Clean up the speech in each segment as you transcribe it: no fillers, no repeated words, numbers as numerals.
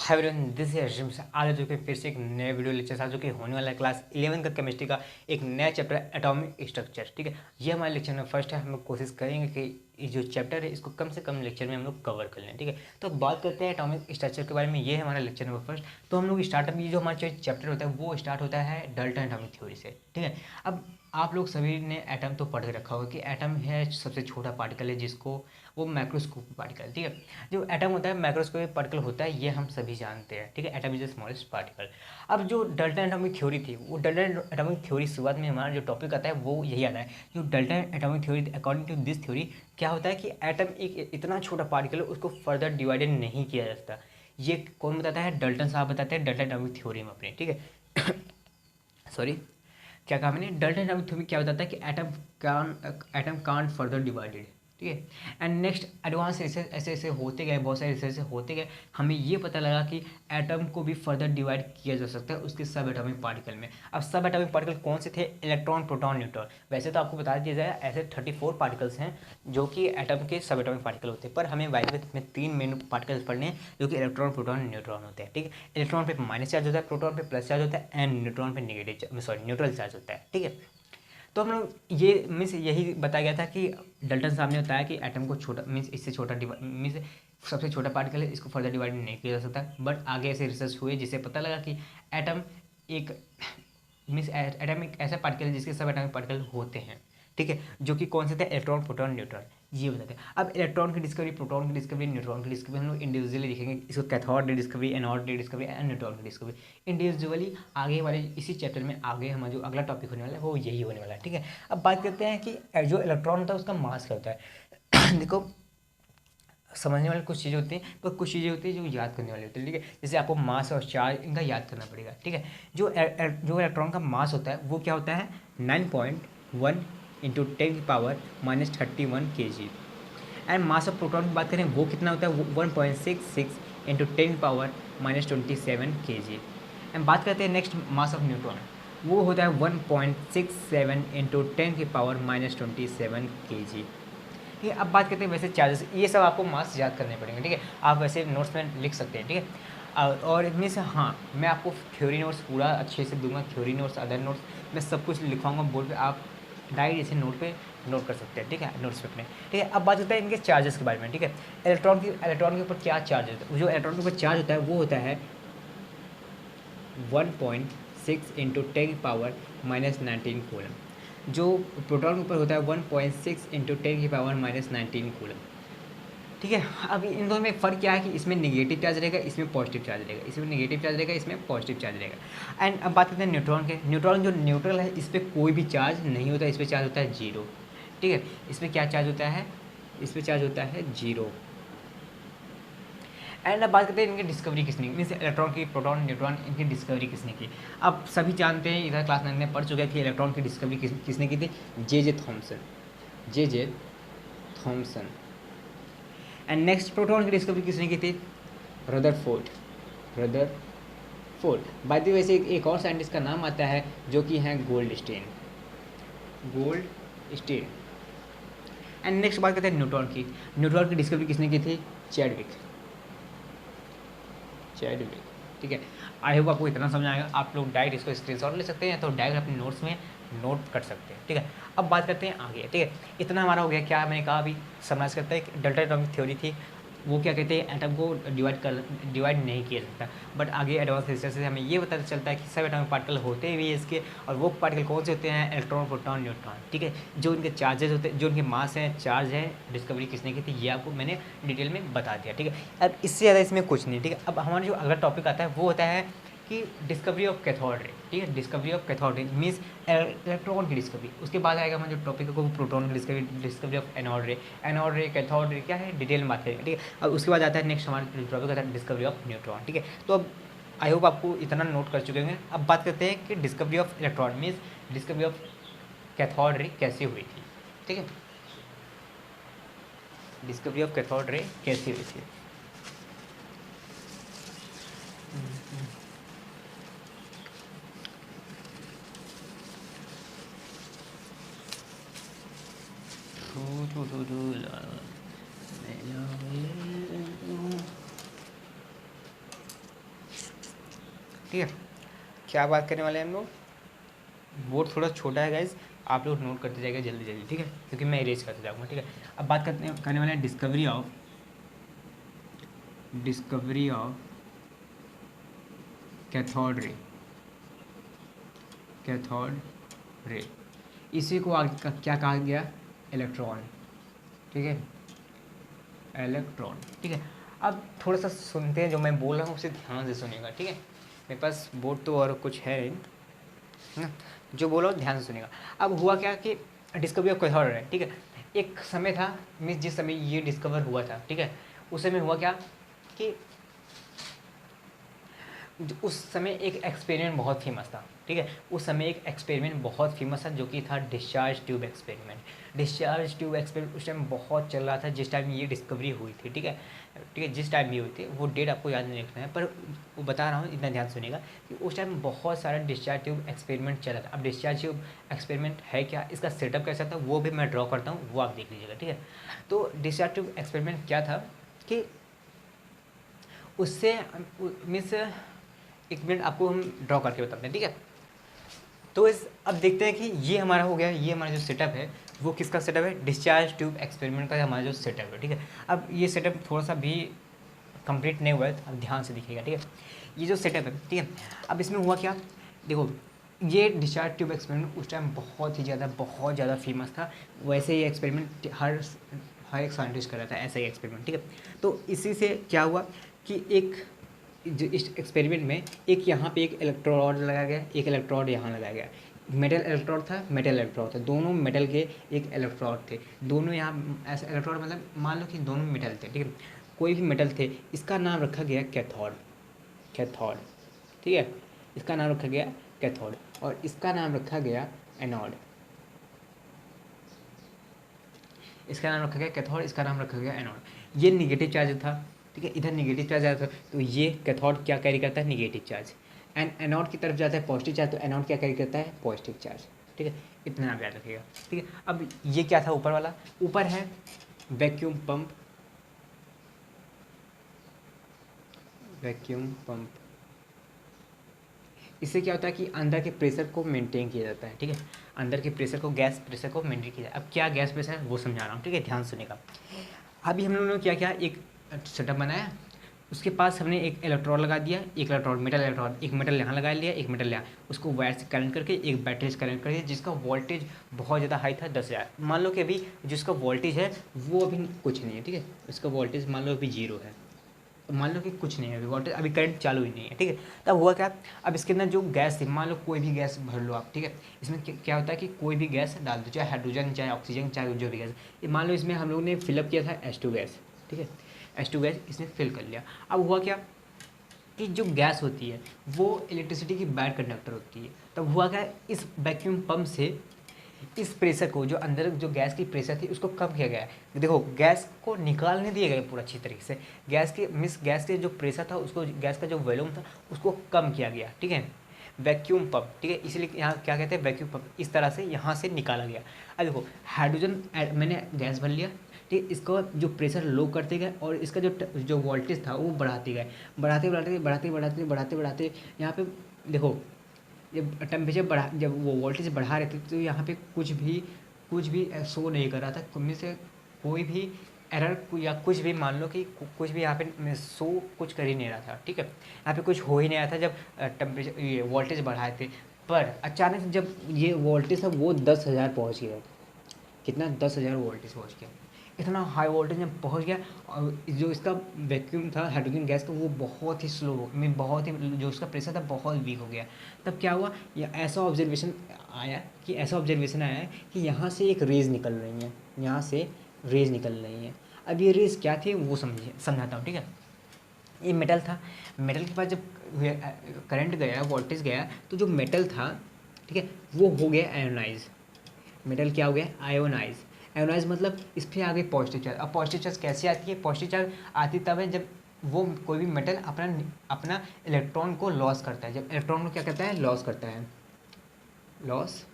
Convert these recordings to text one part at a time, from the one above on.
Hi everyone, this is Harshim से आज आ चुके हैं फिर से एक नए वीडियो लेक्चर साथ जो कि होने वाला है क्लास 11 का केमिस्ट्री का एक नया चैप्टर एटॉमिक स्ट्रक्चर। ठीक है, ये हमारे लेक्चर में फर्स्ट है। हम लोग कोशिश करेंगे कि ये जो चैप्टर है इसको कम से कम लेक्चर में हम लोग कवर कर लें। ठीक है, तो बात करते हैं एटॉमिक स्ट्रक्चर के बारे में। ये है हमारा लेक्चर नंबर फर्स्ट। तो हम लोग स्टार्टअप में जो हमारा चैप्टर होता है वो स्टार्ट होता है डाल्टन एटॉमिक थ्योरी से। ठीक है, अब आप लोग सभी ने एटम तो पढ़ के रखा होगा कि एटम है सबसे छोटा पार्टिकल है जिसको वो माइक्रोस्कोपिक पार्टिकल। ठीक है, जो एटम होता है माइक्रोस्कोपिक पार्टिकल होता है, ये हम सभी जानते हैं। ठीक है, atom is the smallest particle. अब जो डाल्टन एटॉमिक थ्योरी थी, वो डाल्टन एटॉमिक थ्योरी शुरुआत में हमारा जो टॉपिक आता है वो यही आता है। जो Dalton atomic theory, according to this theory क्या होता है कि एटम एक इतना छोटा पार्टिकल है उसको फर्दर डिवाइडेड नहीं किया जा सकता। ये कौन बताता है? डाल्टन साहब बताते हैं डाल्टन एटॉमिक थ्योरी में अपने। ठीक है सॉरी, क्या कहा मैंने? डाल्टन एटॉमिक थ्योरी क्या बताता है कि एटम कांट फर्दर डिवाइडेड। ठीक है, एंड नेक्स्ट एडवांस रिसर्च ऐसे ऐसे होते गए, बहुत सारे रिसर्च होते गए, हमें ये पता लगा कि एटम को भी फर्दर डिवाइड किया जा सकता है उसके सब एटॉमिक पार्टिकल में। अब सब एटॉमिक पार्टिकल कौन से थे? Electron, proton, neutron. वैसे तो आपको बता दिया जाए ऐसे 34 पार्टिकल्स हैं जो कि एटम के सब एटॉमिक पार्टिकल होते हैं, पर हमें बायोलॉजी में 3 मेन पार्टिकल्स पढ़ने हैं जो कि इलेक्ट्रॉन, प्रोटॉन, न्यूट्रॉन होते हैं। ठीक है, इलेक्ट्रॉन पे माइनस चार्ज होता है, प्रोटॉन पे प्लस चार्ज होता है, एंड न्यूट्रॉन पे न्यूट्रल चार्ज होता है। ठीक है, तो हम लोग ये मीन्स यही बताया गया था कि डाल्टन साहब ने बताया कि एटम को छोटा मीन्स इससे छोटा मीन्स सबसे छोटा पार्टिकल है, इसको फर्दर डिवाइड नहीं किया जा सकता। बट आगे ऐसे रिसर्च हुए जिससे पता लगा कि एटम एक मीन्स एटम एक ऐसा पार्टिकल है जिसके सब एटॉमिक पार्टिकल होते हैं। ठीक है, जो कि कौन से थे? इलेक्ट्रॉन, प्रोटॉन, न्यूट्रॉन, ये बताते हैं। अब इलेक्ट्रॉन की डिस्कवरी, प्रोटॉन की डिस्कवरी, न्यूट्रॉन की डिस्कवरी हम लोग इंडिविजुअली देखेंगे। इसको कैथोड रे डिस्कवरी, एनोड रे डिस्कवरी एंड न्यूट्रॉन की डिस्कवरी इंडिविजुअली आगे वाले इसी चैप्टर में आगे हमारा जो अगला टॉपिक होने वाला है वो यही होने वाला है। ठीक है, अब बात करते हैं कि जो इलेक्ट्रॉन होता है उसका मास क्या होता है देखो, समझने वाली कुछ चीज़ें होती हैं पर कुछ चीज़ें होती हैं जो याद करने वाली होती है। ठीक है, जैसे आपको मास और चार्ज इनका याद करना पड़ेगा। ठीक है, जो इलेक्ट्रॉन का मास होता है वो क्या होता है? 9.1 into 10⁻⁻31 kg। And mass of proton की बात करें वो कितना होता है? 1.66 इंटू 10⁻⁻27 kg। एंड बात करते हैं नेक्स्ट मास ऑफ न्यूट्रॉन, वो होता है 1.67 इंटू 10⁻⁻27 kg। ठीक है, अब बात करते हैं वैसे चार्जेस, ये सब आपको मास याद करने पड़ेंगे। ठीक है, आप वैसे नोट्स में लिख सकते हैं। ठीक है, और इनमें से हाँ मैं आपको थ्योरी नोट्स पूरा अच्छे से दूंगा। थ्योरी नोट्स, अदर नोट्स मैं सब कुछ लिखवाऊंगा बोर्ड पे, आप डायरेक्ट इसे नोट पे नोट कर सकते हैं। ठीक है, नोट्स पे अपने। ठीक है, अब बात करते हैं इनके चार्जेस के बारे में। ठीक है, इलेक्ट्रॉन के ऊपर क्या चार्ज होता है? जो इलेक्ट्रॉन के ऊपर चार्ज होता है वो होता है 1.6 इंटू 10⁻⁻19 कूलम। जो प्रोटॉन के ऊपर होता है 1.6 इंटू 10⁻⁻19 कूलम। ठीक है, अब इन दोनों में फ़र्क क्या है कि इसमें नेगेटिव चार्ज रहेगा, इसमें पॉजिटिव चार्ज रहेगा, इसमें नेगेटिव चार्ज रहेगा, इसमें पॉजिटिव चार्ज रहेगा। एंड अब बात करते हैं न्यूट्रॉन के। न्यूट्रॉन जो न्यूट्रल है इस पर कोई भी चार्ज नहीं होता, इस पर चार्ज होता है 0। ठीक है, इस पर क्या चार्ज होता है? इस पर चार्ज होता है 0। एंड अब बात करते हैं इनकी डिस्कवरी किसने की, मीन्स इलेक्ट्रॉन की, प्रोटॉन, न्यूट्रॉन, इनकी डिस्कवरी किसने की। अब सभी जानते हैं, इधर क्लास 9 में पढ़ चुके हैं कि इलेक्ट्रॉन की डिस्कवरी किसने की थी? J Thomson. J Thomson. And next proton की डिस्कवरी किसने की थी? रदरफोर्ड। बाय द वे वैसे एक और साइंटिस्ट का नाम आता है जो कि हैं गोल्डस्टीन। एंड नेक्स्ट बात करते हैं न्यूट्रॉन की। न्यूट्रॉन की डिस्कवरी किसने की थी? चैडविक। ठीक है, आई होप आपको इतना समझ आएगा। आप लोग डायरेक्ट इसको स्क्रीनशॉट ले सकते हैं तो डायरेक्ट अपने नोट्स में नोट कर सकते हैं। ठीक है, अब बात करते हैं आगे। ठीक है, इतना हमारा हो गया। क्या मैंने कहा अभी समराइज करते हैं, डाल्टन एटॉमिक थ्योरी थी वो क्या कहते हैं, एटम को डिवाइड नहीं किया जाता। बट आगे एडवांस रिसर्च से हमें ये पता चलता है कि सब एटॉमिक पार्टिकल होते भी इसके, और वो पार्टिकल कौन से होते हैं? Electron, proton, neutron. ठीक है, जो इनके चार्जेस होते हैं, जो इनके मास हैं, चार्ज है, डिस्कवरी किसने की थी, ये आपको मैंने डिटेल में बता दिया। ठीक है, अब इससे ज़्यादा इसमें कुछ नहीं। ठीक है, अब हमारा जो अगला टॉपिक आता है वो होता है कि डिस्कवरी ऑफ कैथोड रे। ठीक है, डिस्कवरी ऑफ कैथोड रे मीन्स इलेक्ट्रॉन की डिस्कवरी। उसके बाद आएगा हमारा जो टॉपिक है वो प्रोटॉन की डिस्कवरी ऑफ एनोड रे, कैथोड रे क्या है, डिटेल में बात करेंगे। ठीक है, अब उसके बाद आता है नेक्स्ट हमारा टॉपिक आता है डिस्कवरी ऑफ न्यूट्रॉन। ठीक है, तो अब आई होप आपको इतना नोट कर चुके होंगे। अब बात करते हैं कि discovery of electron means discovery of cathode रे कैसे हुई थी। ठीक है, डिस्कवरी ऑफ कैथोड रे कैसे हुई थी। ठीक है, क्या बात करने वाले हैं हम लोग? बोर्ड थोड़ा छोटा है गाइज, आप लोग नोट करते जाएगा जल्दी जल्दी, ठीक है, क्योंकि मैं इरेज करते जाऊँगा। ठीक है, अब बात करने वाले हैं डिस्कवरी ऑफ कैथोड रे। इसी को आगे क्या कहा गया? इलेक्ट्रॉन। ठीक है, इलेक्ट्रॉन। ठीक है, अब थोड़ा सा सुनते हैं, जो मैं बोल रहा हूँ उसे ध्यान से सुनिएगा। ठीक है, मेरे पास बोर्ड तो और कुछ है ना, जो बोलो ध्यान से सुनिएगा। अब हुआ क्या कि डिस्कवरी ऑफ कैथोड रे, ठीक है, एक समय था मीन्स जिस समय ये डिस्कवर हुआ था, ठीक है, उस समय हुआ क्या कि उस समय एक एक्सपेरिमेंट बहुत फेमस था। ठीक है, उस समय एक एक्सपेरिमेंट बहुत फेमस था जो कि था discharge tube experiment. Discharge tube experiment उस टाइम बहुत चल रहा था जिस टाइम ये डिस्कवरी हुई थी। ठीक है, जिस टाइम ये हुई थी वो डेट आपको याद नहीं रखना है, पर वो बता रहा हूँ, इतना ध्यान सुनिएगा कि उस टाइम बहुत सारा डिस्चार्ज ट्यूब एक्सपेरिमेंट चला था। अब डिस्चार्ज ट्यूब एक्सपेरिमेंट है क्या, इसका सेटअप कैसा था, वो भी मैं ड्रॉ करता हूँ, वो आप देख लीजिएगा। ठीक है, तो डिस्चार्ज ट्यूब एक्सपेरिमेंट क्या था कि उससे मीन्स एक मिनट आपको हम ड्रॉ करके बताते हैं। ठीक है, तो अब देखते हैं कि ये हमारा हो गया, ये हमारा जो सेटअप है वो किसका सेटअप है? डिस्चार्ज ट्यूब एक्सपेरिमेंट का हमारा जो सेटअप है। ठीक है, अब ये सेटअप थोड़ा सा भी कंप्लीट नहीं हुआ है, अब ध्यान से दिखिएगा। ठीक है, ये जो सेटअप है, ठीक है, अब इसमें हुआ क्या, देखो ये डिस्चार्ज ट्यूब एक्सपेरिमेंट उस टाइम बहुत ज़्यादा फेमस था। वैसे ये एक्सपेरिमेंट हर एक साइंटिस्ट कर रहा था, ऐसा ही एक्सपेरिमेंट। ठीक है, तो इसी से क्या हुआ कि एक जो इस एक्सपेरिमेंट में एक यहाँ पे एक इलेक्ट्रोड लगाया गया, एक इलेक्ट्रोड यहाँ लगाया गया। मेटल इलेक्ट्रोड था, दोनों मेटल के एक इलेक्ट्रोड थे, दोनों यहाँ ऐसे इलेक्ट्रोड मतलब मान लो कि दोनों मेटल थे। ठीक है, कोई भी मेटल थे, इसका नाम रखा गया कैथोड। ठीक है, इसका नाम रखा गया कैथोड और इसका नाम रखा गया एनोड। इसका नाम रखा गया कैथोड, इसका नाम रखा गया एनोड। ये निगेटिव चार्ज था। ठीक है, इधर निगेटिव चार्ज आता है तो ये कैथोड क्या कैरी करता है? Negative charge. एंड एनोड की तरफ जाता है पॉजिटिव चार्ज, तो एनोड क्या कैरी करता है? Positive charge. ठीक है, इतना आप याद रखिएगा। ठीक है, अब ये क्या था ऊपर वाला? ऊपर है वैक्यूम पंप। इससे क्या होता है कि अंदर के प्रेशर को मेंटेन किया जाता है। ठीक है, अंदर के प्रेशर को, गैस प्रेशर को मेंटेन किया जाता है। अब क्या गैस प्रेशर है वो समझा रहा हूँ। ठीक है, ध्यान सुनेगा। अभी हम लोगों ने क्या एक सेटअप बनाया, उसके पास हमने एक इलेक्ट्रोड लगा दिया, एक मेटल इलेक्ट्रोड, एक मेटल यहाँ लगा लिया, एक मेटल यहाँ, उसको वायर से कनेक्ट करके एक बैटरी से कनेक्ट कर दिया जिसका वोल्टेज बहुत ज़्यादा हाई था, 10,000। मान लो कि अभी जिसका वोल्टेज है वो अभी कुछ नहीं है। ठीक है, उसका वोल्टेज मान लो अभी 0 है, तो मान लो कि कुछ नहीं है अभी वोल्टेज, अभी करंट चालू ही नहीं है। ठीक है, तब हुआ क्या, अब इसके अंदर जो गैस थी, मान लो कोई भी गैस भर लो आप। ठीक है, इसमें क्या होता है कि कोई भी गैस डाल दो, चाहे हाइड्रोजन, चाहे ऑक्सीजन, चाहे जो भी गैस। मान लो इसमें हम लोगों ने फिलअप किया था H2 गैस। ठीक है, H2 गैस इसने फिल कर लिया। अब हुआ क्या कि जो गैस होती है वो इलेक्ट्रिसिटी की बैड कंडक्टर होती है। तब हुआ क्या, इस वैक्यूम पंप से इस प्रेशर को, जो अंदर जो गैस की प्रेशर थी उसको कम किया गया है। देखो गैस को निकालने दिया गया पूरा अच्छी तरीके से, गैस के जो प्रेशर था उसको, गैस का जो वॉल्यूम था उसको कम किया गया। ठीक है, वैक्यूम पंप। ठीक है, इसलिए यहाँ क्या कहते हैं, वैक्यूम पंप। इस तरह से यहाँ से निकाला गया। अब देखो हाइड्रोजन मैंने गैस भर लिया, ठीक है, इसको जो प्रेशर लो करते गए और इसका जो वोल्टेज था वो बढ़ाते गए, बढ़ाते यहाँ पे देखो जब टेम्परेचर बढ़ा, जब वो वोल्टेज बढ़ा रहे थे तो यहाँ पे कुछ भी शो नहीं कर रहा था, उनमें से कोई भी एरर या कुछ भी, मान लो कि कुछ भी यहाँ पे शो कुछ कर ही नहीं रहा था। ठीक है, यहाँ पे कुछ हो ही नहीं रहा था जब टेम्परेचर ये वोल्टेज बढ़ाए थे। पर अचानक से जब ये वोल्टेज था वो 10,000 पहुँच गया। कितना? 10,000 वोल्टेज पहुँच गया। इतना हाई वोल्टेज में पहुंच गया और जो इसका वैक्यूम था हाइड्रोजन गैस का वो बहुत ही स्लो, बहुत ही जो उसका प्रेशर था बहुत वीक हो गया। तब क्या हुआ, या ऐसा ऑब्जर्वेशन आया कि यहाँ से एक रेज निकल रही हैं, यहाँ से रेज निकल रही हैं। अब ये रेज क्या थी वो समझाता हूँ। ठीक है, ये मेटल था, मेटल के पास जब करंट गया, वोल्टेज गया, तो जो मेटल था, ठीक है, वो हो गया आयोनाइज। मेटल क्या हो गया? आयोनाइज मतलब इस पर आ गई पॉजिटिव चार्ज। अब पॉजिटिव चार्ज कैसे आती है? पॉजिटिव चार्ज आती तब है जब वो कोई भी मेटल अपना इलेक्ट्रॉन को लॉस करता है। जब इलेक्ट्रॉन को क्या करता है? लॉस करता है। लॉस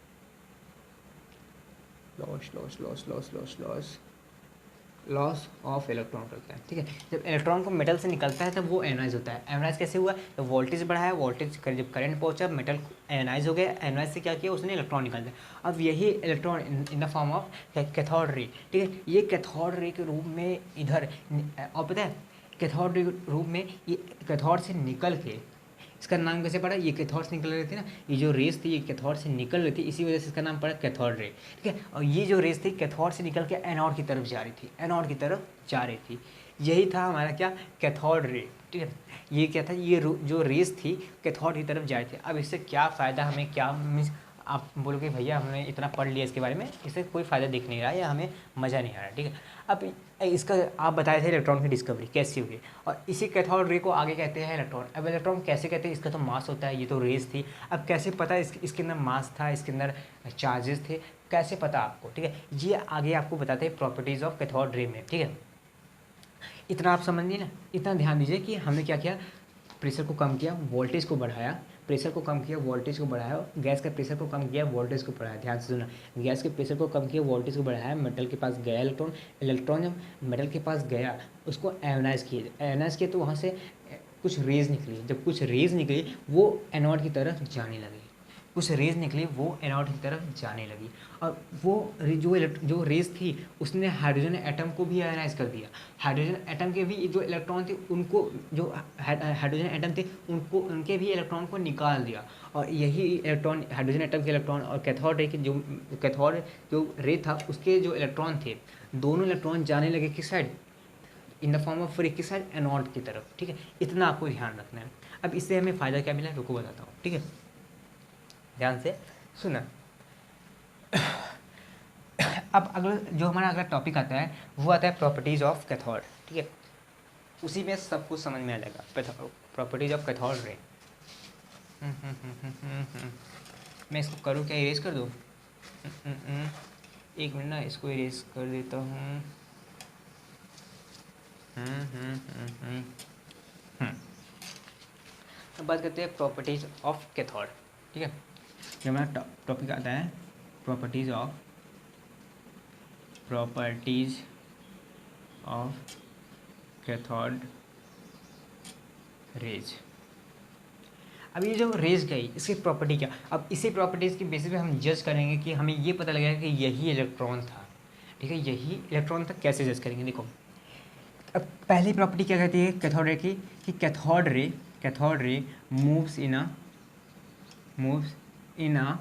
लॉस ऑफ इलेक्ट्रॉन करता है, ठीक है। जब इलेक्ट्रॉन को मेटल से निकलता है तब वो आयनाइज होता है। आयनाइज कैसे हुआ? तो वोल्टेज बढ़ाया, वोल्टेज जब करंट पहुंचा, मेटल आयनाइज हो गया, आयनाइज से क्या किया उसने? इलेक्ट्रॉन निकाल दिया। अब यही electron in the form of cathode ray, ठीक है, ये कैथोड रे के रूप में इधर, और पता है कैथोड रे के रूप में ये कैथोड से निकल के, इसका नाम कैसे पड़ा? ये कैथोड से निकल रही थी ना, ये जो रेस थी ये कैथोड से निकल रही थी, इसी वजह से इसका नाम पड़ा कैथोड रे, ठीक है। और ये जो रेस थी कैथोड से निकल के एनोड की तरफ जा रही थी, एनोड की तरफ जा रही थी। यही था हमारा क्या? कैथोड रे, ठीक है। ये क्या था? ये जो रेस थी कैथोड की तरफ जा रही थी। अब इससे क्या फ़ायदा हमें, क्या मीन्स आप बोलोगे भैया हमने इतना पढ़ लिया इसके बारे में, इससे कोई फ़ायदा दिख नहीं रहा या हमें मज़ा नहीं आ रहा, ठीक है। अब इसका आप बताए थे इलेक्ट्रॉन की डिस्कवरी कैसी हुई, और इसी कैथोड रे को आगे कहते हैं इलेक्ट्रॉन। अब इलेक्ट्रॉन कैसे कहते हैं? इसका तो मास होता है, ये तो रेस थी। अब कैसे पता इसके अंदर मास था, इसके अंदर चार्जेस थे, कैसे पता आपको, ठीक है। ये आगे आपको बताते हैं प्रॉपर्टीज़ ऑफ कैथोड रे में, ठीक है। इतना आप समझिए ना, इतना ध्यान दीजिए कि हमने क्या किया, प्रेशर को कम किया, वोल्टेज को बढ़ाया, प्रेशर को कम किया, वोल्टेज को बढ़ाया, गैस के प्रेशर को कम किया, वोल्टेज को बढ़ाया। ध्यान से सुना, गैस के प्रेशर को कम किया, वोल्टेज को बढ़ाया, मेटल के पास गया इलेक्ट्रॉन, इलेक्ट्रॉन जब मेटल के पास गया उसको आयोनाइज किया, आयोनाइज किया तो वहाँ से कुछ रेज निकली, जब कुछ रेज निकली वो एनोड की तरफ जाने लगी, कुछ रेज निकली वो एनोड की तरफ जाने लगी। और वो जो रेज थी उसने हाइड्रोजन एटम को भी आयनाइज कर दिया। हाइड्रोजन एटम के भी जो इलेक्ट्रॉन थे उनको, जो हाइड्रोजन एटम थे उनको, उनके भी इलेक्ट्रॉन को निकाल दिया। और यही इलेक्ट्रॉन, हाइड्रोजन एटम के इलेक्ट्रॉन और कैथोड रे के जो कैथोड जो रे था उसके जो इलेक्ट्रॉन थे, दोनों इलेक्ट्रॉन जाने लगे किस side? In the form of free किस साइड? एनोड की तरफ, ठीक है। इतना आपको ध्यान रखना है। अब इससे हमें फ़ायदा क्या मिला रुको बताता हूँ, ठीक है, ध्यान से सुना। अब अगला जो हमारा अगला टॉपिक आता है वो आता है प्रॉपर्टीज़ ऑफ कैथोड, ठीक है। उसी में सब कुछ समझ में आ जाएगा, प्रॉपर्टीज़ ऑफ कैथोड रे। मैं इसको करूँ क्या, इरेज कर दूँ? एक मिनट ना, इसको इरेज कर देता हूँ। अब बात करते हैं प्रॉपर्टीज़ ऑफ कैथोड, ठीक है। जो हमारा टॉपिक आता है प्रॉपर्टीज़ ऑफ कैथोड रेज। अब ये जो रेज गई इसकी प्रॉपर्टी क्या? अब इसी प्रॉपर्टीज़ की बेसिस पे हम जज करेंगे कि हमें ये पता लगेगा कि यही इलेक्ट्रॉन था, ठीक है, यही इलेक्ट्रॉन था। कैसे जज करेंगे? देखो, अब पहली प्रॉपर्टी क्या कहती है कैथोड रे की, कि cathode ray moves in a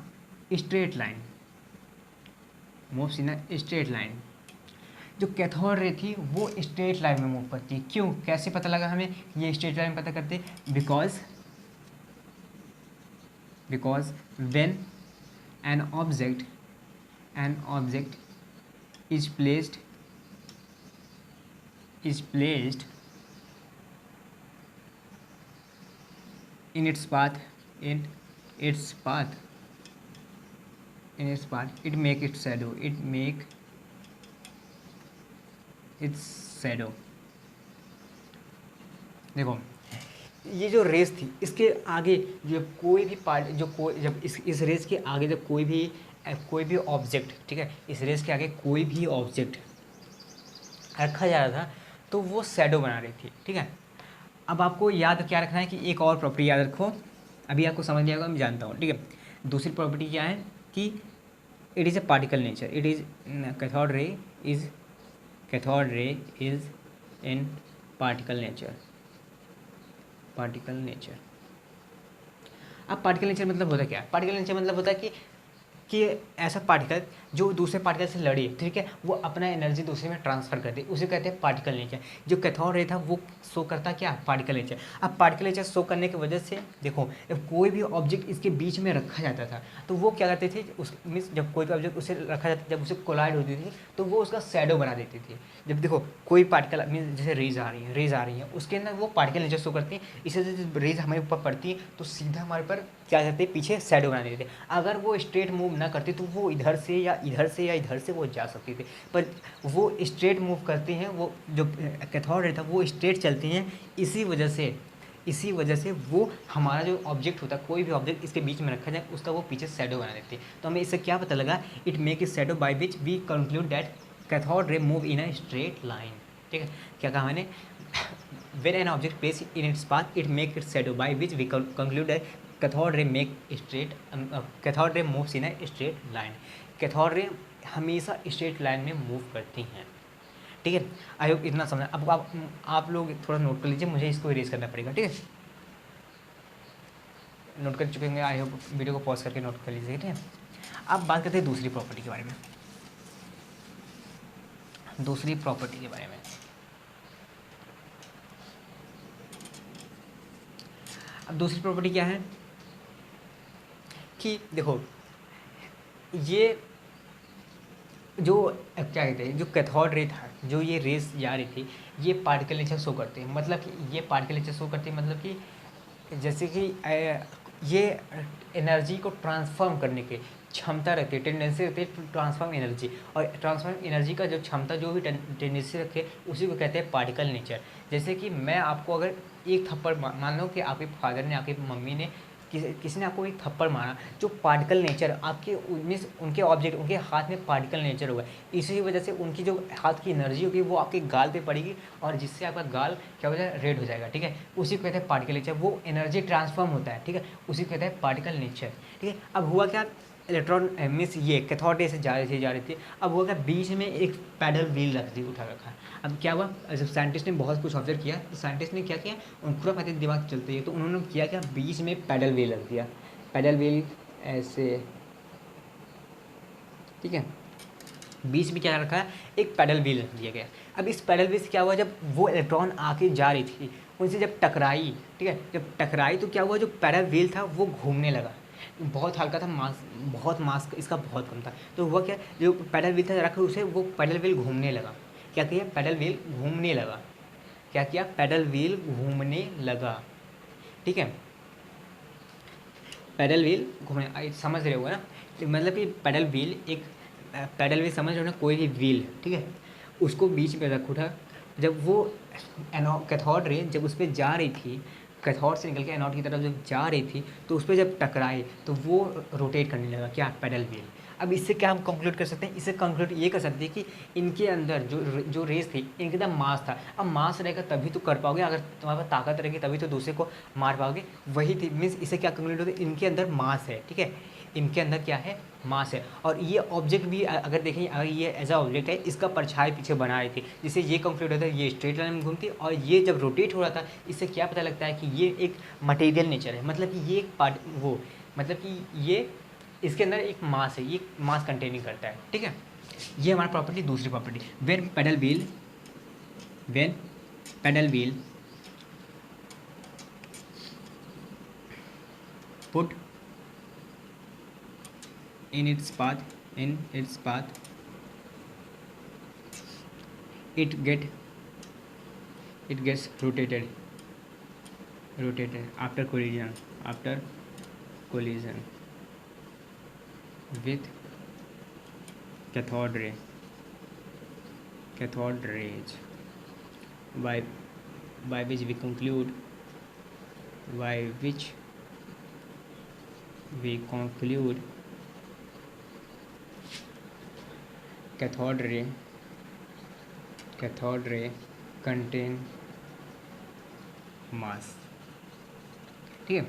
straight line, जो कैथोड रे थी वो स्ट्रेट लाइन में मूव करती है। क्यों? कैसे पता लगा हमें ये स्ट्रेट लाइन पता करते? Because when an object is placed in its path it make its shadow। देखो, ये जो रेस थी इसके आगे जब कोई भी पार्ट, जब इस रेस के आगे जब कोई भी ऑब्जेक्ट, ठीक है, इस रेस के आगे कोई भी ऑब्जेक्ट रखा जा रहा था तो वो शैडो बना रही थी, ठीक है। अब आपको याद क्या रखना है कि एक और प्रॉपर्टी याद रखो, अभी आपको समझ नहीं आएगा मैं जानता हूँ, ठीक है। दूसरी प्रॉपर्टी क्या है कि it is a particle nature, it is cathode ray is in particle nature. अब पार्टिकल नेचर मतलब होता क्या है? पार्टिकल नेचर मतलब होता है कि ऐसा पार्टिकल जो दूसरे पार्टिकल से लड़ी, ठीक है, वो अपना एनर्जी दूसरे में ट्रांसफ़र करती है, उसे कहते हैं पार्टिकल नेचर। जो कैथोड रे था वो शो करता क्या? Particle nature. अब पार्टिकल नेचर शो करने की वजह से देखो, जब कोई भी ऑब्जेक्ट इसके बीच में रखा जाता था तो वो क्या करते थे, उस मीन्स जब कोई भी ऑब्जेक्ट उसे रखा जाता, जब उसे कोलाइड होती थी तो वो उसका शैडो बना देती थी। जब देखो कोई पार्टिकल मीन्स जैसे रेज आ रही है उसके अंदर वो पार्टिकल नेचर शो करती है, इसे जब रेज हमारे ऊपर पड़ती है तो सीधा हमारे पर क्या करते हैं, पीछे शैडो बना देते थे। अगर वो स्ट्रेट मूव ना करती तो वो इधर से या इधर से वो जा सकती थी, पर वो स्ट्रेट मूव करती हैं, वो जो कैथोड रे था वो स्ट्रेट चलती हैं। इसी वजह से वो हमारा जो ऑब्जेक्ट होता है, कोई भी ऑब्जेक्ट इसके बीच में रखा जाए उसका वो पीछे शैडो बना देती है। तो हमें इससे क्या पता लगा? It make a shadow by which we conclude that cathode ray move in a straight line, ठीक है। क्या कहा मैंने, when an object placed in its path it make its shadow, by which we conclude that cathode ray make straight cathode ray moves in a straight line। Cathode ray हमेशा straight line में move करती हैं, ठीक है। I hope इतना समझ। अब आप लोग थोड़ा नोट कर लीजिए, मुझे इसको इरेज करना पड़ेगा, ठीक है। नोट कर चुके होंगे, आई होप वीडियो को पॉज करके नोट कर लीजिए, ठीक है। अब बात करते हैं दूसरी प्रॉपर्टी के बारे में। दूसरी प्रॉपर्टी के बारे में, अब दूसरी प्रॉपर्टी क्या है कि देखो, ये जो क्या कहते हैं, जो कैथोड रे था, जो ये रेस जा रही थी, ये पार्टिकल नेचर शो करते हैं। मतलब कि ये पार्टिकल नेचर शो करते हैं, मतलब कि जैसे कि ये एनर्जी को ट्रांसफॉर्म करने की क्षमता रखती है, टेंडेंसी रखती है ट्रांसफॉर्म एनर्जी। और ट्रांसफॉर्म एनर्जी का जो क्षमता, जो भी टेंडेंसी रखे, उसी को कहते हैं पार्टिकल नेचर। जैसे कि मैं आपको अगर एक थप्पड़ मान लो कि आपके फादर ने, आपकी मम्मी ने, किसी ने आपको एक थप्पड़ मारा, जो पार्टिकल नेचर आपके मीन्स उनके ऑब्जेक्ट, उनके हाथ में पार्टिकल नेचर होगा, इसी वजह से उनकी जो हाथ की एनर्जी होगी वो आपके गाल पे पड़ेगी, और जिससे आपका गाल क्या हो जाएगा, रेड हो जाएगा, ठीक है। उसी को कहते हैं पार्टिकल नेचर। वो एनर्जी ट्रांसफॉर्म होता है, ठीक है, उसी को कहते हैं पार्टिकल नेचर, ठीक है। अब हुआ क्या, इलेक्ट्रॉन मीन्स ये कैथोड रे से जा रही थी। अब हुआ क्या, बीच में एक पैडल व्हील उठा रखा है। अब क्या हुआ, जब साइंटिस्ट ने बहुत कुछ ऑब्जर्व किया, तो साइंटिस्ट ने क्या किया, उनको पता दिमाग चलती है, तो उन्होंने किया क्या, बीच में पैडल व्हील रख दिया। पैडल व्हील ऐसे, ठीक है, बीच में क्या रखा है, एक पैडल व्हील रख दिया गया। अब इस पैडल व्हील से क्या हुआ, जब वो इलेक्ट्रॉन आके जा रही थी, उनसे जब टकराई, ठीक है, जब टकराई तो क्या हुआ, जो पैडल व्हील था वो घूमने लगा। बहुत हल्का था, मास इसका बहुत कम था, तो हुआ क्या, जो पैडल व्हील था रखा उसे, वो पैडल व्हील घूमने लगा। क्या किया, पैडल व्हील घूमने लगा। क्या किया, पैडल व्हील घूमने लगा, ठीक है। पैडल व्हील घूमने, समझ रहे हो ना, मतलब कि पैडल व्हील एक पैडल व्हील समझ रहे हो ना, कोई भी व्हील, ठीक है, उसको बीच में रखा था। जब वो कैथोड रे जब उस पर जा रही थी, कैथोड से निकल के एनोड की तरफ जब जा रही थी, तो उस पर जब टकराए तो वो रोटेट करने लगा, क्या, पैडल व्हील। अब इससे क्या हम कंक्लूड कर सकते हैं, इससे कंक्लूड ये कर सकते हैं कि इनके अंदर जो रेस थी, इनके अंदर मास था। अब मास रहेगा तभी तो कर पाओगे, अगर तुम्हारे पास ताकत रहेगी तभी तो दूसरे को मार पाओगे, वही थी। मीन्स इससे क्या कंक्लूड होता है, इनके अंदर मास है, ठीक है, इनके अंदर क्या है, मास है। और ये ऑब्जेक्ट भी अगर देखें, अगर ये एज अ ऑब्जेक्ट है, इसका परछाई पीछे बना रही थी, जिससे ये कंक्लूड होता है ये स्ट्रेट लाइन में घूमती, और ये जब रोटेट हो रहा था, इससे क्या पता लगता है कि ये एक मटेरियल नेचर है, मतलब कि ये एक पार्ट, वो मतलब कि ये इसके अंदर एक मास है, ये मास कंटेनिंग करता है, ठीक है। ये हमारा प्रॉपर्टी, दूसरी property, when paddle wheel put in its path it gets rotated after collision with cathode rays, by which we conclude cathode ray contain mass, ठीक है।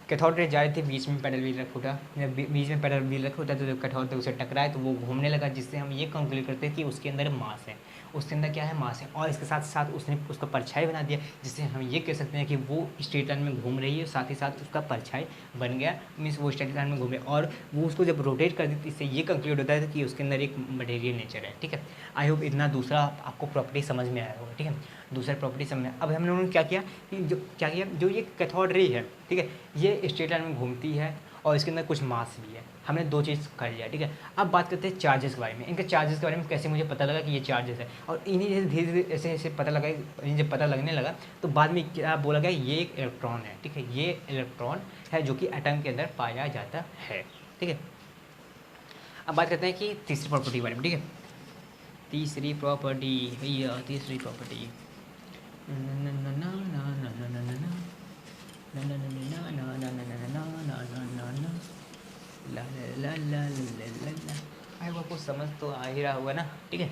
कैथोड रे जा रही थी, बीच में पैडल व्हील रखा था, बीच में पैडल व्हील रखा होता है, तो जब कैथोड उसे टकराए तो वो घूमने लगा, जिससे हम ये कंक्लूड करते हैं कि उसके अंदर मास है, उसके अंदर क्या है, मास है। और इसके साथ साथ उसने उसका परछाई बना दिया, जिससे हम ये कह सकते हैं कि वो स्ट्रेट लाइन में घूम रही है, साथ ही साथ उसका परछाई बन गया, मीन्स वो स्ट्रेट लाइन में घूम रही है। और वो उसको जब रोटेट कर दी, तो इससे ये कंक्लूड होता है कि उसके अंदर एक मटेरियल नेचर है, ठीक है। आई होप इतना दूसरा आपको प्रॉपर्टी समझ में आया होगा, ठीक है। दूसरा प्रॉपर्टी समझ। अब हम लोगों ने क्या किया कि जो ये कैथोड रे है, ठीक है, ये स्ट्रेट लाइन में घूमती है और इसके अंदर कुछ मास भी है। हमने दो चीज़ कर लिया, ठीक है। अब बात करते हैं चार्जेस के बारे में। इनके चार्जेस के बारे में कैसे मुझे पता लगा कि ये चार्जेस है, और इन्हीं जैसे धीरे धीरे ऐसे ऐसे पता लगा, जब पता लगने लगा तो बाद में क्या बोला गया, ये एक इलेक्ट्रॉन है, ठीक है, ये इलेक्ट्रॉन है जो कि एटम के अंदर पाया जाता है, ठीक है। अब बात करते हैं कि तीसरी प्रॉपर्टी के बारे में, ठीक है। तीसरी प्रॉपर्टी भैया, तीसरी प्रॉपर्टी आई आपको समझ तो आ ही रहा होगा ना, ठीक है।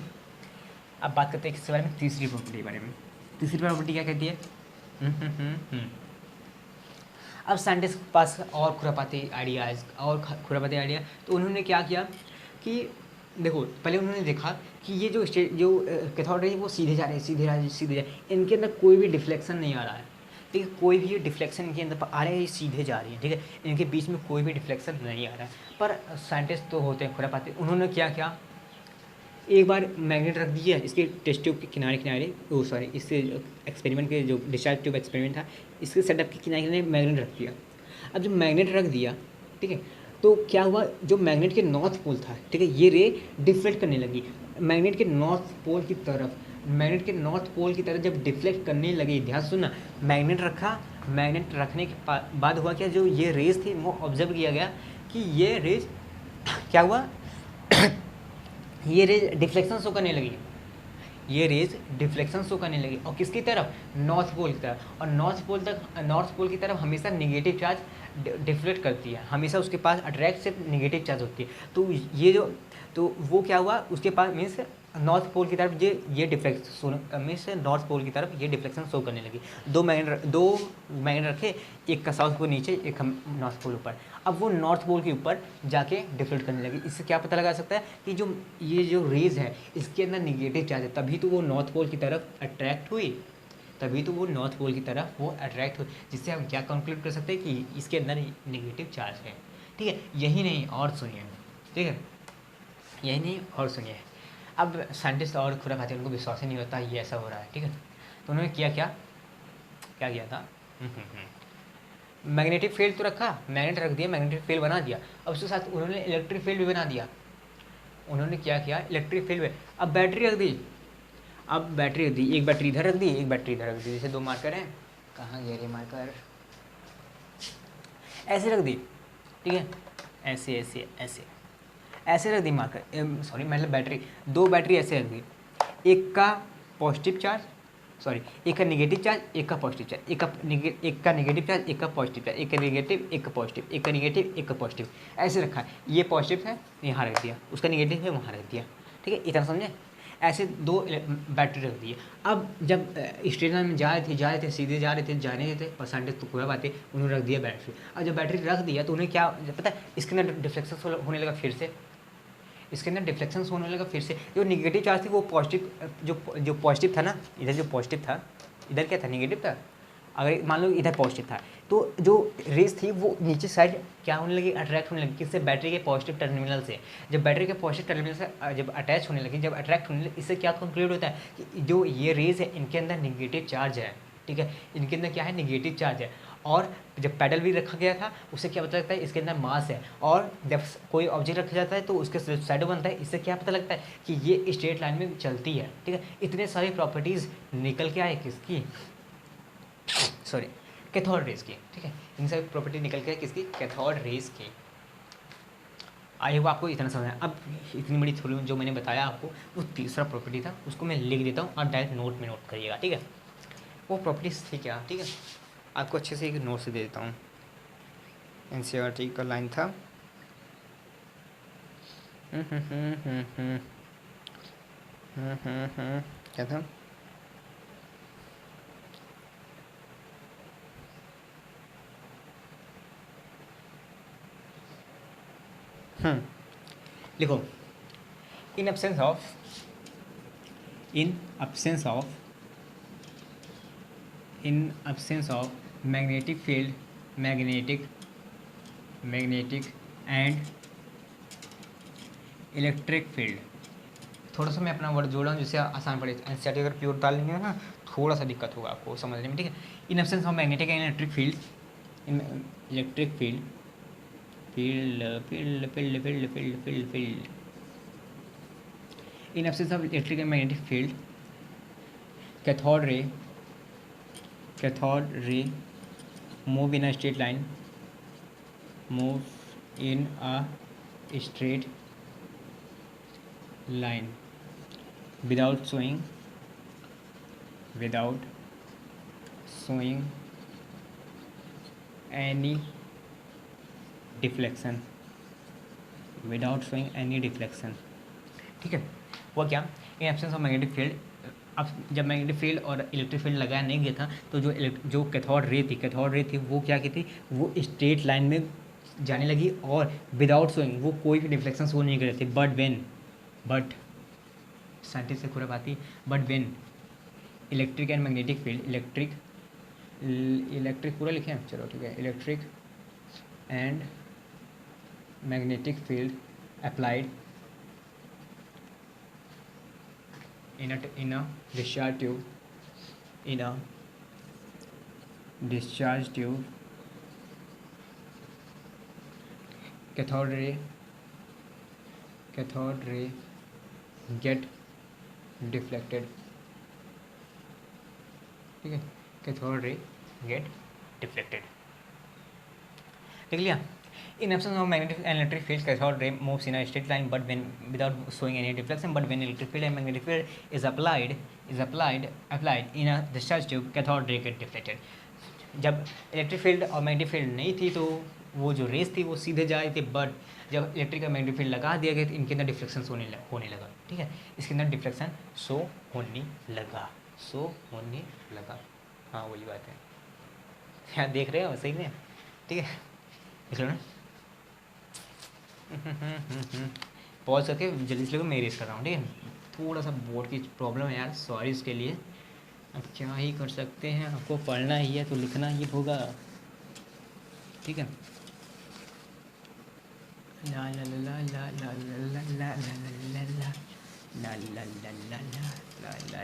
अब बात करते हैं किसके बारे में, तीसरी प्रॉपर्टी के बारे में। तीसरी प्रॉपर्टी क्या कहती है? अब साइंटिस्ट के पास और खुरापाती आइडियाज़ और खुरापाती आइडिया, तो उन्होंने क्या किया कि देखो पहले उन्होंने देखा कि ये जो कैथोड रे वो सीधे जा रहे हैं, सीधे जा रहे हैं, सीधे जा रहे हैं, इनके अंदर कोई भी डिफ्लेक्शन नहीं आ रहा है, ठीक है। कोई भी डिफ्लेक्शन इनके अंदर आ रहे हैं, ये सीधे जा रही है, ठीक है। इनके बीच में कोई भी डिफ्लेक्शन नहीं आ रहा है। पर साइंटिस्ट तो होते हैं खुरापाती, उन्होंने क्या किया, एक बार मैग्नेट रख दिया इसके टेस्ट ट्यूब के किनारे किनारे, ओ सॉरी इससे एक्सपेरिमेंट के जो डिस्चार्ज ट्यूब एक्सपेरिमेंट था, इसके सेटअप के किनारे किनारे मैग्नेट रख दिया। अब जब मैग्नेट रख दिया, ठीक है, तो क्या हुआ, जो मैग्नेट के नॉर्थ पोल था, ठीक है, ये रे डिफ्लेक्ट करने लगी मैग्नेट के नॉर्थ पोल की तरफ। मैग्नेट के नॉर्थ पोल की तरफ जब डिफ्लेक्ट करने लगी, ध्यान सुनना, मैग्नेट रखा, मैग्नेट रखने के बाद हुआ क्या, जो ये रेज थी वो ऑब्जर्व किया गया कि ये रेज क्या हुआ ये रेज डिफ्लेक्शन शो करने लगी, ये रेज डिफ्लेक्शन शो करने लगी, और किसकी तरफ, नॉर्थ पोल की तरफ। और नॉर्थ पोल की तरफ हमेशा नेगेटिव चार्ज डिफ्लेक्ट करती है, हमेशा उसके पास अट्रैक्ट से नेगेटिव चार्ज होती है। तो ये जो, तो वो क्या हुआ, उसके पास मीन्स नॉर्थ पोल की तरफ ये डिफ्लेक्शन मीन्स नॉर्थ पोल की तरफ ये डिफ्लेक्शन शो करने लगी। दो मैग्नेट रखे, एक का साउथ पोल नीचे, एक नॉर्थ पोल ऊपर। अब वो नॉर्थ पोल के ऊपर जाके डिफ्लेक्ट करने लगी। इससे क्या पता लगा सकता है कि ये जो रेज है इसके अंदर निगेटिव चार्ज है, तभी तो वो नॉर्थ पोल की तरफ अट्रैक्ट हुई, जिससे हम क्या कंक्लूड कर सकते हैं कि इसके अंदर निगेटिव चार्ज है, ठीक है। यही नहीं और सुनिए, ठीक है, यही नहीं और सुनिए। अब साइंटिस्ट और खुरापाती उनको विश्वास ही नहीं होता ये ऐसा हो रहा है, ठीक है। तो उन्होंने क्या किया था, मैग्नेटिक फील्ड तो रखा, मैग्नेट रख दिया, मैग्नेटिक फील्ड बना दिया। अब उसके साथ उन्होंने इलेक्ट्रिक फील्ड भी बना दिया। उन्होंने क्या किया, इलेक्ट्रिक फील्ड में अब बैटरी रख दी, एक बैटरी इधर रख दी, एक बैटरी इधर रख दी। जैसे दो मार्कर हैं, कहाँ गए रे मार्कर, ऐसे रख दी, ठीक है, ऐसे रख दी मार्कर, सॉरी मतलब बैटरी, दो बैटरी ऐसे रख दी, एक का पॉजिटिव चार्ज, सॉरी एक का निगेटिव चार्ज, एक का पॉजिटिव चार्ज, एक का निगेटिव चार्ज, एक का पॉजिटिव चार्ज, एक का निगेटिव, एक का पॉजिटिव, एक का निगेटिव, एक का पॉजिटिव, ऐसे रखा है। ये पॉजिटिव है यहाँ रख दिया, उसका निगेटिव है वहाँ रख दिया, ठीक है, इतना समझे। ऐसे दो बैटरी रख दिए। अब जब स्ट्रेट लाइन में जा रहे थे, सीधे जा रहे थे, जाने थे, और साइंटिस्ट तो पूरा बात है, उन्होंने रख दिया बैटरी। अब जब बैटरी रख दिया तो उन्हें क्या पता है, इसके अंदर डिफ्लेक्शन होने लगा फिर से, इसके अंदर डिफ्लेक्शन होने लगा फिर से। जो निगेटिव चार्ज थी वो पॉजिटिव, जो पॉजिटिव था ना, इधर जो पॉजिटिव था, इधर क्या था, निगेटिव था। अगर मान लो इधर पॉजिटिव था, तो जो रेस थी वो नीचे साइड क्या होने लगी, अट्रैक्ट होने लगी, किससे, बैटरी के पॉजिटिव टर्मिनल से। जब बैटरी के पॉजिटिव टर्मिनल से जब अटैच होने लगी, जब अट्रैक्ट होने लगी, इससे क्या कंक्लूड होता है कि जो ये रेज है इनके अंदर निगेटिव चार्ज है, ठीक है, इनके अंदर क्या है, निगेटिव चार्ज है। और जब पैडल भी रखा गया था उससे क्या पता लगता है, इसके अंदर मास है। और जब कोई ऑब्जेक्ट रखा जाता है तो उसके शैडो बनता है, इससे क्या पता लगता है कि ये स्ट्रेट लाइन में चलती है, ठीक है। इतने सारी प्रॉपर्टीज़ निकल के आए किसकी, सॉरी कैथोड रेज की, ठीक है, इन सभी प्रॉपर्टी निकल के किसकी, कैथोड रेज की। आई होप आपको इतना समझ आया। अब इतनी बड़ी थोड़ी जो मैंने बताया आपको, वो तीसरा प्रॉपर्टी था, उसको मैं लिख देता हूँ, आप डायरेक्ट नोट में नोट करिएगा, ठीक है। वो प्रॉपर्टीज थी क्या, ठीक है, आपको अच्छे से एक नोट से दे देता हूँ। एनसीईआरटी का लाइन था, क्या था, लिखो, इन absence of magnetic field, magnetic and electric field. थोड़ा सा मैं अपना वर्ड जोड़ा हूँ जिससे आसान पड़े, एनसीईआरटी अगर प्योर डालेंगे ना थोड़ा सा दिक्कत होगा आपको समझने में, ठीक है। In absence of magnetic and electric field, in absence of electric and magnetic field, cathode ray move in a straight line, without showing any deflection, ठीक है। वो क्या, in absence of magnetic field, अब जब मैग्नेटिक फील्ड और electric field लगाया नहीं गया था तो जो कैथोड रे थी वो क्या की थी, वो स्ट्रेट लाइन में जाने लगी और विदाउट शोइंग वो कोई भी डिफ्लेक्शन शो नहीं कर रहे थे। बट साइंटिस्ट से खुरापाती, but when electric and magnetic field, electric पूरा लिखे हैं, चलो ठीक है, electric and magnetic field applied in a discharge tube, cathode ray get deflected, ठीक है, कैथोड रे गेट डिफ्लेक्टेड, देख लिया। In absence of magnetic and electric field, cathode ray moves in a straight line, but when without showing any deflection. But when electric field and magnetic field is applied in a discharge tube, cathode ray get deflected. जब electric field और magnetic field नहीं थी तो वो जो race थी वो सीधे जा रही थी, बट जब इलेक्ट्रिक और मैग्नेटिक फील्ड लगा दिया गया तो इनके अंदर डिफ्लेक्शन होने लगा, ठीक है, इसके अंदर डिफ्लेक्शन शो होने लगा। हाँ वही बात है, यहाँ देख रहे हो सही में, ठीक है, देख लो ना। पॉज करके जल्दी से मैं इरेज कर रहा हूँ, ठीक है। थोड़ा सा बोर्ड की प्रॉब्लम है यार, सॉरी इसके लिए, अब क्या ही कर सकते हैं, आपको पढ़ना ही है तो लिखना ही होगा, ठीक है। ला ला ला ला ला ला ला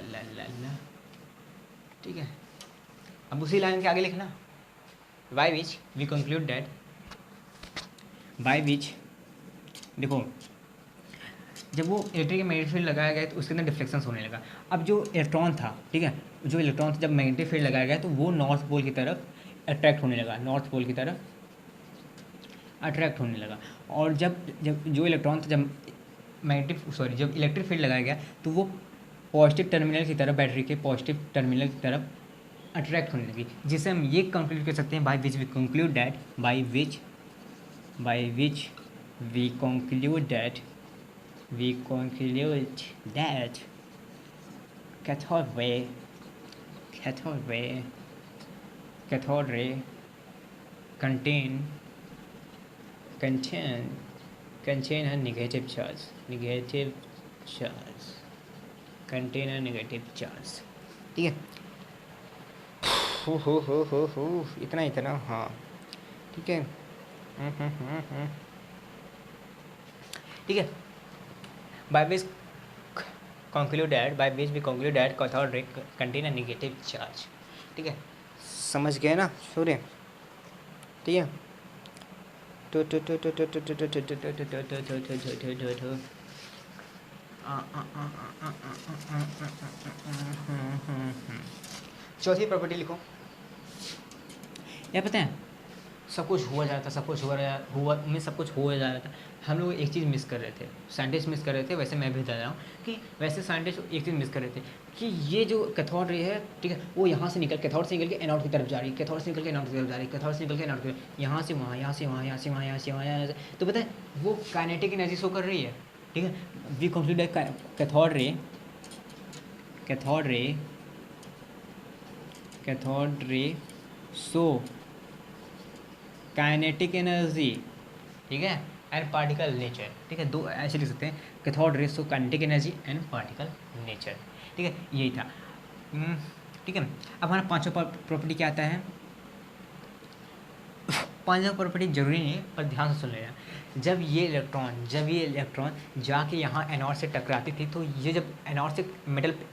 ला ला ला, ठीक है। अब उसी लाइन के आगे लिखना, by which we conclude that, by which, देखो जब वो इलेक्ट्रिक मैग्नेटिक फील्ड लगाया गया तो उसके अंदर डिफ्लेक्शन होने लगा। अब जो इलेक्ट्रॉन था, ठीक है, जो इलेक्ट्रॉन था जब मैग्नेटिक फील्ड लगाया गया तो वो नॉर्थ पोल की तरफ अट्रैक्ट होने लगा, और जब जो इलेक्ट्रॉन था जब जब इलेक्ट्रिक फील्ड लगाया गया तो वो पॉजिटिव टर्मिनल की तरफ, बैटरी के पॉजिटिव टर्मिनल की तरफ अट्रैक्ट होने लगी, जिससे हम ये कंक्लूड कर सकते हैं, by which we conclude that cathode ray contain a negative charge, contain a negative charge, ठीक है। हो इतना हाँ, ठीक है, ठीक है। by which we conclude that cathode ray contain a negative charge, ठीक है, समझ गए ना सूर्य, ठीक है। चौथी प्रॉपर्टी लिखो, यह पता है सब कुछ हुआ जा रहा था, सब कुछ हो जा रहा था, हम लोग एक चीज़ मिस कर रहे थे, साइंटिस्ट मिस कर रहे थे, वैसे मैं भी बता रहा हूँ कि वैसे साइंटिस्ट एक चीज़ मिस कर रहे थे कि ये जो कैथोड रे है, ठीक है, वो यहाँ से कैथोड से निकल के एनोड की तरफ जा रही है, कैथोड से निकल के एनोड की तरफ जा रही है, कैथोड से निकल के एनोड की तरफ, यहाँ से वहाँ, यहाँ से वहाँ, यहाँ से वहाँ, यहाँ से वहाँ, यहाँ से, तो पता है वो काइनेटिक एनर्जी शो कर रही है, ठीक है। We conclude cathode ray so kinetic energy, ठीक है, एंड पार्टिकल नेचर, ठीक है, दो ऐसे लिख सकते हैं, cathode ray so kinetic energy and particle nature, ठीक है, यही था, ठीक है। अब हमारा पांचवा प्रॉपर्टी क्या आता है, पांचवा प्रॉपर्टी जरूरी नहीं है पर ध्यान से सुन लेना, जब ये इलेक्ट्रॉन जाके यहाँ एनोड से टकराती थी, तो ये जब एनोड से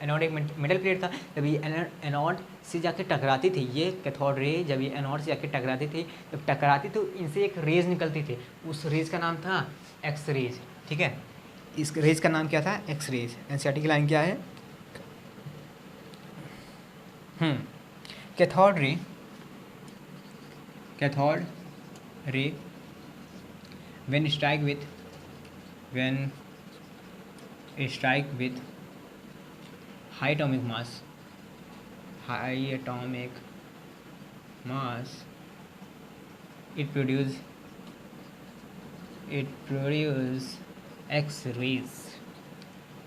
एनोड एक मेटल प्लेट था, जब ये एनोड से जाके टकराती थी, ये कैथोड रे जब ये एनोड से जाके टकराती थी, जब टकराती तो इनसे एक रेज निकलती थी, उस रेज का नाम था एक्स रेज, ठीक है, इस रेज का नाम क्या था, एक्स रेज। एनसीईआरटी की लाइन क्या है, cathode ray when strike with high atomic mass, it produce X rays,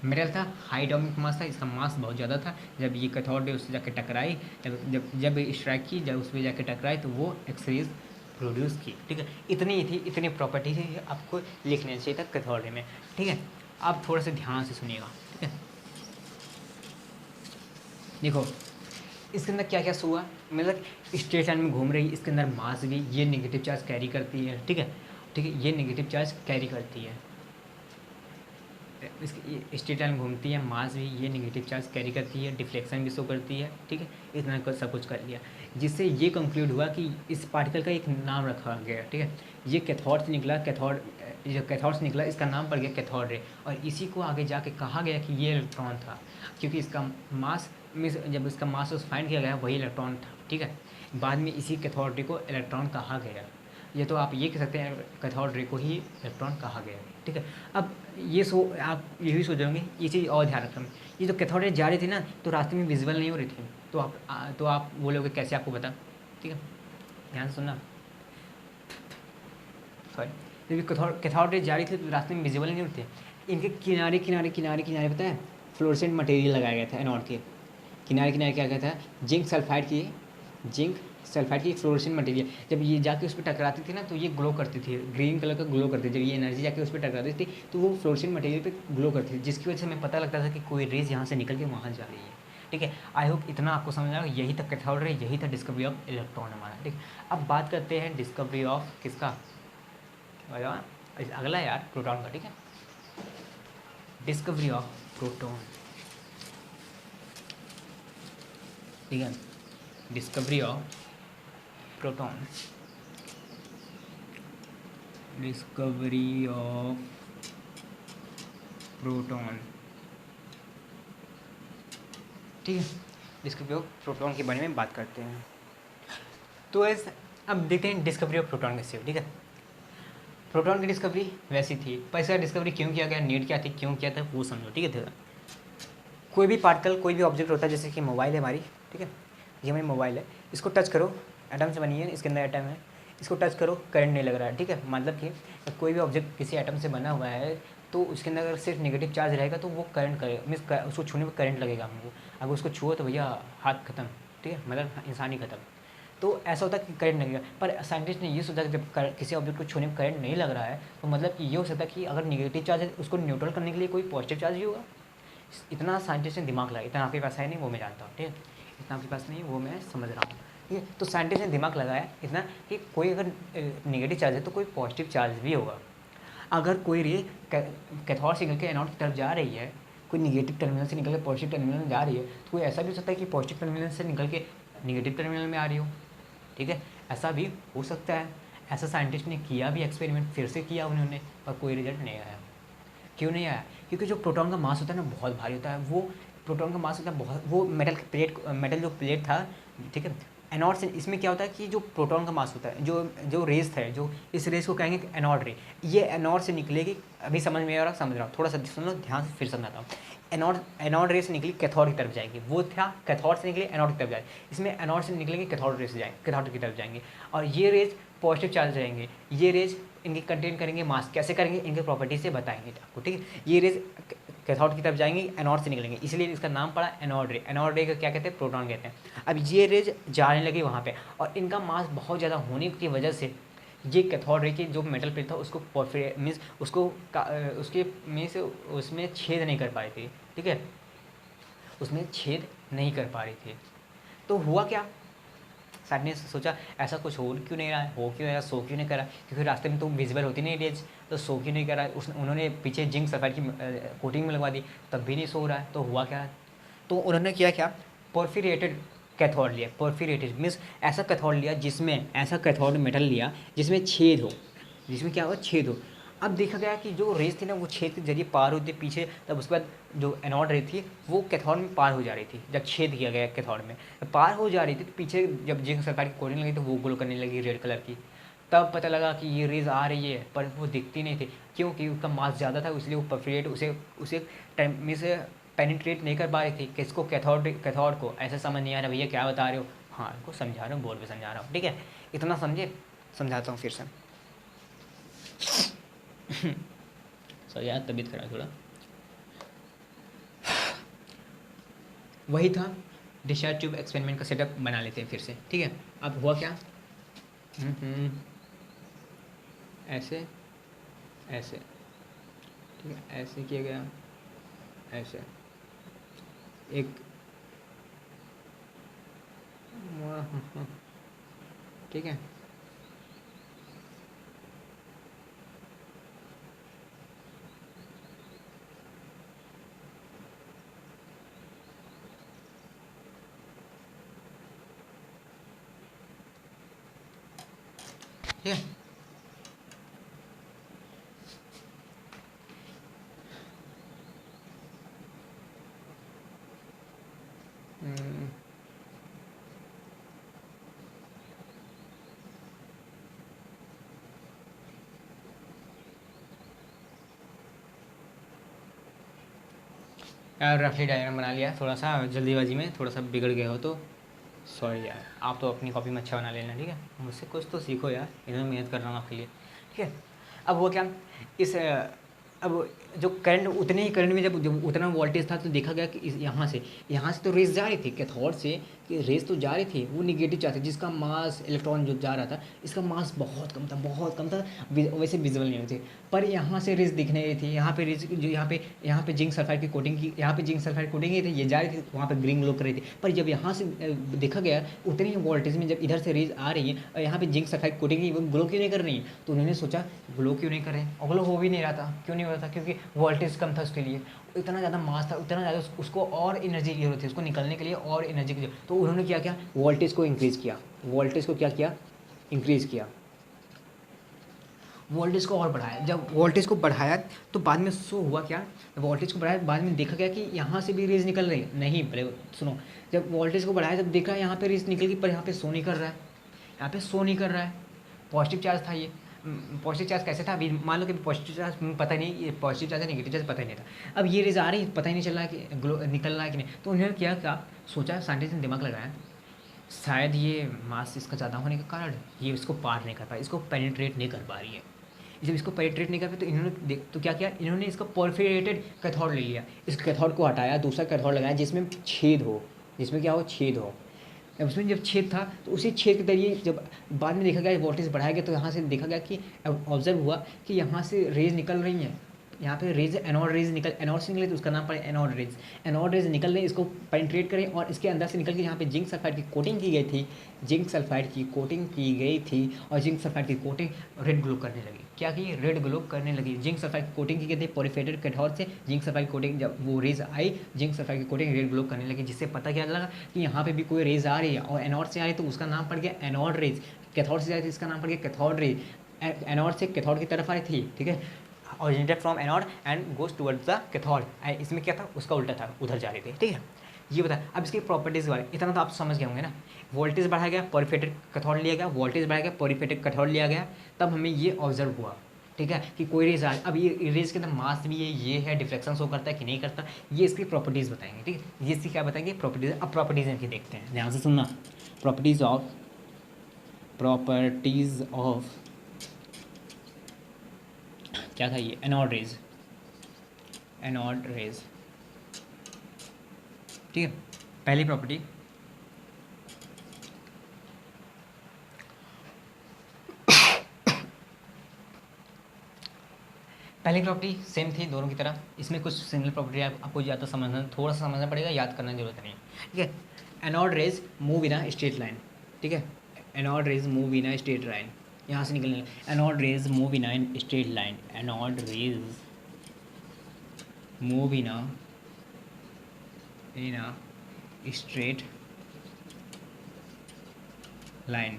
metal था, हाई एटॉमिक मास था, इसका मास बहुत ज़्यादा था। जब ये कैथोड रे उससे जाके टकराई, जब स्ट्राइक की, जब उस पर जाके टकराई तो वो एक्सरेज प्रोड्यूस की। ठीक है, इतनी ही थी, इतनी प्रॉपर्टी थी आपको लिखना चाहिए था कैथोड रे में। ठीक है, आप थोड़ा सा ध्यान से सुनिएगा। ठीक है, देखो इसके अंदर क्या क्या हुआ, मतलब स्ट्रेट लाइन में घूम रही है, इसके अंदर मास भी, ये नेगेटिव चार्ज कैरी करती है। ठीक है, ठीक है, ये नेगेटिव चार्ज कैरी करती है, इसकी स्ट्रेट लाइन घूमती है, मास भी, ये नेगेटिव चार्ज कैरी करती है, डिफ्लेक्शन भी शो करती है। ठीक है, इतना सब कुछ कर लिया, जिससे ये कंक्लूड हुआ कि इस पार्टिकल का एक नाम रखा गया। ठीक है, ये कैथोड से निकला, जो कैथोड से निकला इसका नाम पड़ गया कैथोड रे, और इसी को आगे जाके कहा गया कि ये इलेक्ट्रॉन था, क्योंकि इसका मास में जब इसका मास फाइंड किया गया वही इलेक्ट्रॉन था। ठीक है, बाद में इसी कैथोड रे को इलेक्ट्रॉन कहा गया। ये तो आप ये कह सकते हैं कैथोड रे को ही इलेक्ट्रॉन कहा गया। ठीक है, अब ये आप ये भी सोचोगे, ये चीज़ और ध्यान रखना, ये जो कैथोड रे जा रही थी ना, तो रास्ते में विजिबल नहीं हो रही थी, तो आप बोलोगे कैसे, आपको पता। ठीक है, ध्यान से सुनना, सॉरी, जब कैथोड रे जा रही थी तो रास्ते में विजिबल नहीं हो रही थी, इनके किनारे किनारे किनारे किनारे पता है फ्लोरेसेंट मटेरियल लगाया गया था एनोड के किनारे किनारे, क्या कहता है जिंक सल्फाइड की फ्लोरेसेंट मटेरियल। जब ये जाके उस पर टकराती थी ना तो ये ग्लो करती थी, ग्रीन कलर का ग्लो करती थी। जब ये एनर्जी जाके उस पर टकराती थी तो वो फ्लोरेसेंट मटेरियल पे ग्लो करती थी, जिसकी वजह से हमें पता लगता था कि कोई रेज यहाँ से निकल के वहाँ जा रही है। ठीक है, आई होप इतना आपको समझ आएगा। यही था कैथोड रे, यही था डिस्कवरी ऑफ इलेक्ट्रॉन हमारा। ठीक है, अब बात करते हैं डिस्कवरी ऑफ किसका, अगला यार प्रोटॉन का। ठीक है, डिस्कवरी ऑफ प्रोटॉन। ठीक है, discovery of proton, discovery of proton. ठीक है, डिस्कवरी ऑफ प्रोटॉन के बारे में बात करते हैं। तो अब देखते हैं डिस्कवरी ऑफ प्रोटॉन कैसे हो। ठीक है, प्रोटॉन की डिस्कवरी वैसी थी, पर इसका डिस्कवरी क्यों किया गया, नीड क्या थी, क्यों किया था, वो समझो। ठीक है, कोई भी पार्टिकल, कोई भी ऑब्जेक्ट होता है, जैसे कि मोबाइल है हमारी। ठीक है, ये हमारी मोबाइल है, इसको टच करो, एटम से बनी है, इसके अंदर एटम है, इसको टच करो, करंट नहीं लग रहा है। ठीक है, मतलब कि कोई भी ऑब्जेक्ट किसी एटम से बना हुआ है तो उसके अंदर अगर सिर्फ नेगेटिव चार्ज रहेगा तो वो करंट करेगा, मीन्स उसको छूने में करंट लगेगा हमको। अगर उसको छुओ तो भैया हाथ खत्म। ठीक है, मतलब इंसान ही खत्म। तो ऐसा होता है कि करंट लगेगा, पर साइंटिस्ट ने ये सोचा कि जब किसी ऑब्जेक्ट को छूने में करंट नहीं लग रहा है तो मतलब कि ये हो सकता है कि अगर नेगेटिव चार्ज है उसको न्यूट्रल करने के लिए कोई पॉजिटिव चार्ज ही होगा। इतना साइंटिस्ट ने दिमाग लगाया, इतना आपके पास है नहीं, वो मैं जानता हूँ। ठीक है, इतना आपके पास नहीं है, वो मैं समझ रहा हूँ। ठीक है, तो साइंटिस्ट ने दिमाग लगाया इतना कि कोई अगर नेगेटिव चार्ज है तो कोई पॉजिटिव चार्ज भी होगा। अगर कोई रे कैथोड से निकल के एनोड की तरफ जा रही है, कोई निगेटिव टर्मिनल से निकल के पॉजिटिव टर्मिनल में जा रही है, तो कोई ऐसा भी हो सकता है कि पॉजिटिव टर्मिनल से निकल के निगेटिव टर्मिनल में आ रही हो। ठीक है, ऐसा भी हो सकता है। ऐसा साइंटिस्ट ने किया भी, एक्सपेरिमेंट फिर से किया उन्होंने, पर कोई रिजल्ट नहीं आया। क्यों नहीं आया, क्योंकि जो प्रोटॉन का मास होता है ना बहुत भारी होता है। वो प्रोटॉन का मास होता है बहुत, वो मेटल जो प्लेट था। ठीक है, एनोड से इसमें क्या होता है कि जो प्रोटॉन का मास होता है, जो रेस है, जो इस रेस को कहेंगे एनोड रे, ये एनोड से निकलेगी। अभी समझ में आ रहा, समझ रहा हूँ, थोड़ा सा सुन लो ध्यान से, फिर समझाता हूँ। एनोड रे से निकली कैथोड की तरफ जाएगी, वो था कैथोड से निकली एनोड की तरफ जाएगी। इसमें एनोड से निकलेंगे कैथोड रे से जाएंगे, कैथोड की तरफ जाएंगे, और ये रेज पॉजिटिव चार्ज रहेंगे। ये रेज इनके कंटेन करेंगे मास, कैसे करेंगे इनके प्रॉपर्टी से बताएंगे आपको। ठीक है, ये रेज कैथोड की तरफ जाएंगे, एनोड से निकलेंगे, इसलिए इसका नाम पड़ा एनोड रे। एनोड रे का क्या कहते हैं, प्रोटॉन कहते हैं। अब ये रेज जाने लगे वहाँ पे, और इनका मास बहुत ज़्यादा होने की वजह से ये कैथोड रे की जो मेटल प्लेट था उसको मीन्स उसके मीन्स उसमें छेद नहीं कर पा रही थी। ठीक है, उसमें छेद नहीं कर पा रही थी। तो हुआ क्या, सर ने सोचा ऐसा कुछ हो क्यों नहीं रहा है, हो क्यों नहीं रहा, सो क्यों नहीं करा, क्योंकि रास्ते में तो विजिबल होती नहीं रेज, तो सो क्यों नहीं करा। उन्होंने पीछे जिंक सल्फाइड की कोटिंग में लगवा दी, तब भी नहीं सो रहा है। तो हुआ क्या, तो उन्होंने किया क्या, पोर्फिरेटेड कैथोड लिया। पोर्फिरेटेड मीन्स ऐसा कैथोड लिया जिसमें, ऐसा कैथोड मेटल लिया जिसमें छेद हो, जिसमें क्या हो, छेद हो। अब देखा गया कि जो रेस थी ना वो छेद के जरिए पार होती पीछे, तब उसके बाद जो एनोड रे थी वो कैथोड में पार हो जा रही थी। जब छेद किया गया कैथोड में पार हो जा रही थी, तो पीछे जब जिंक सल्फाइड की कोटिंग लगी तो वो ग्लो करने लगी रेड कलर की। तब पता लगा कि ये रेज आ रही है, पर वो दिखती नहीं थी, क्योंकि उसका मास ज़्यादा था, इसलिए वो परफिरेट उसे टाइम में से पेनिट्रेट नहीं कर पा रही थी। किसको, कैथोड को। ऐसा समझ नहीं आ रहा भैया क्या बता रहे हो, हाँ इनको समझा रहा हूँ, बोर्ड पे समझा रहा हूँ। ठीक है, इतना समझे, समझाता हूँ फिर से। सॉरी यार, तबीयत खराब थोड़ा। वही था, डिस्चार्ज ट्यूब एक्सपेरिमेंट का सेटअप बना लेते हैं फिर से, ठीक है। अब हुआ क्या, ऐसे ऐसे, ठीक है, ऐसे किया गया, ऐसे एक, ठीक है। ठीक है, यार रफली डायग्राम बना लिया, थोड़ा सा जल्दीबाजी में थोड़ा सा बिगड़ गए हो तो सॉरी यार। आप तो अपनी कॉपी में अच्छा बना लेना, ठीक है, मुझसे कुछ तो सीखो यार, इधर मेहनत कर रहा हूँ आपके लिए, ठीक है। अब वो क्या, इस अब जो करंट, उतने ही करंट में जब उतना वोल्टेज था तो देखा गया कि यहाँ से तो रेस जा रही थी कैथोड से, कि रेस तो जा रही थी, वो निगेटिव चार्ज है जिसका मास, इलेक्ट्रॉन जो जा रहा था इसका मास बहुत कम था, बहुत कम था, वैसे विजुअल नहीं होती। पर यहाँ से रेस दिख नहीं रही थी, यहाँ पे रेस जो यहाँ पे जिंक सल्फाइड की कोटिंग की, यहाँ पे जिंक सल्फाइड कोटिंग की थी, ये जा रही थी वहाँ पे ग्रीन ग्लो कर रही थी। पर जब यहाँ से देखा गया उतनी ही वोल्टेज में जब इधर से रेज आ रही है और यहाँ पे जिंक सल्फाइड कोटिंग की, वो ग्लो क्यों नहीं कर रही है, तो उन्होंने सोचा ग्लो क्यों नहीं कर रहे हैं, और ग्लो हो भी नहीं रहा था, क्यों नहीं हो रहा था, क्योंकि वोल्टेज कम था उसके लिए, इतना ज़्यादा मास था, उतना ज़्यादा उसको और एनर्जी की जरूरत थी, उसको निकलने के लिए और एनर्जी की जरूरत। तो उन्होंने क्या किया, वोल्टेज को इंक्रीज़ किया, वोल्टेज को क्या किया, इंक्रीज़ किया, वोल्टेज को और बढ़ाया। जब वोल्टेज को बढ़ाया तो बाद में शो हुआ क्या, वोल्टेज को बढ़ाया बाद में देखा गया कि यहाँ से भी रेज निकल रही है, नहीं पहले सुनो, जब वोल्टेज को बढ़ाया जब देखा यहाँ पे रेज निकल गई, पर यहाँ पे शो नहीं कर रहा है, यहाँ पे शो नहीं कर रहा है, पॉजिटिव चार्ज था ये। पॉजिटिव चार्ज कैसे था, अभी मान लो कि पॉजिटिव चार्ज पता नहीं, ये पॉजिटिव चार्ज है नेगेटिव चार्ज पता ही नहीं था। अब ये रेज आ रही, पता ही नहीं चल रहा है कि ग्लो निकल रहा है कि नहीं। तो उन्होंने क्या सोचा, साइंटिस्ट ने दिमाग लगाया, शायद ये मास इसका ज़्यादा होने के कारण ये इसको पार नहीं कर पा, इसको पेनिट्रेट नहीं कर पा रही है। जब इसको पेनिट्रेट नहीं कर पाए तो इन्होंने तो क्या किया, इन्होंने इसका परफोरेटेड कैथोड ले लिया, इस कैथोड को हटाया, दूसरा कैथोड लगाया जिसमें छेद हो, जिसमें क्या हो, छेद हो। उसमें जब छेद था तो उसी छेद के जरिए जब बाद में देखा गया वोल्टेज बढ़ाया गया, तो यहाँ से देखा गया कि ऑब्जर्व हुआ कि यहाँ से रेज निकल रही हैं, यहाँ पे रेज, एनोड रेज निकल, एनोड से निकले तो उसका नाम पड़े एनोड रेज, एनोड रेज निकल रही, इसको पेनिट्रेट करें और इसके अंदर से निकल के यहाँ पे जिंक सल्फाइड की कोटिंग की गई थी, जिंक सल्फाइड की कोटिंग की गई थी, और जिंक सल्फाइड की कोटिंग रेड ग्लो करने लगी। क्या की, रेड ग्लो करने लगी। जिंक सल्फाइड की कोटिंग की गई थी पोरिफेटेड कैथोड से, जिंक सल्फाइड की कोटिंग जब वो रेज आई, जिंक सल्फाइड की कोटिंग रेड ग्लो करने लगी, जिससे पता क्या लगा कि यहाँ पे भी कोई रेज आ रही है, और एनोड से आ रही है तो उसका नाम पड़ गया एनोड रेज, कैथोड से आ रही थी इसका नाम पड़ गया कैथोड रेज, एनोड से कैथोड की तरफ आ रही थी, ठीक है, originated from anode and goes towards the cathode. इसमें क्या था, उसका उल्टा था, उधर जा रही थी, ठीक है। ये बता, अब इसकी प्रॉपर्टीज बारे इतना तो आप समझ गए होंगे ना, वोल्टेज बढ़ाया गया, पोरिफेटेड कैथोड लिया गया, वोल्टेज बढ़ाया गया, पोरिफेटेड कैथोड लिया गया, तब हमें ये ऑब्जर्व हुआ, ठीक है, कि कोई रेज आ, अब ये रेज के अंदर मास भी है, ये है, डिफ्लेक्शन शो करता है कि नहीं करता, ये इसकी प्रॉपर्टीज़ बताएंगे, ठीक है, ये इसकी क्या बताएंगे, प्रॉपर्टीज। अब प्रॉपर्टीज इनकी देखते हैं, ध्यान से सुनना, प्रॉपर्टीज ऑफ क्या था ये, एनोड रेज, एनोड रेज, ठीक है। पहली प्रॉपर्टी, पहली प्रॉपर्टी सेम थी दोनों की तरह, इसमें कुछ सिमिलर प्रॉपर्टी आपको ज़्यादा समझना, थोड़ा सा समझना पड़ेगा, याद करने की जरूरत नहीं, ठीक है। Anode rays move in a straight line, ठीक है, anode rays move in a straight line, यहाँ से निकलने, anode rays move in a straight line, anode rays move in a straight line.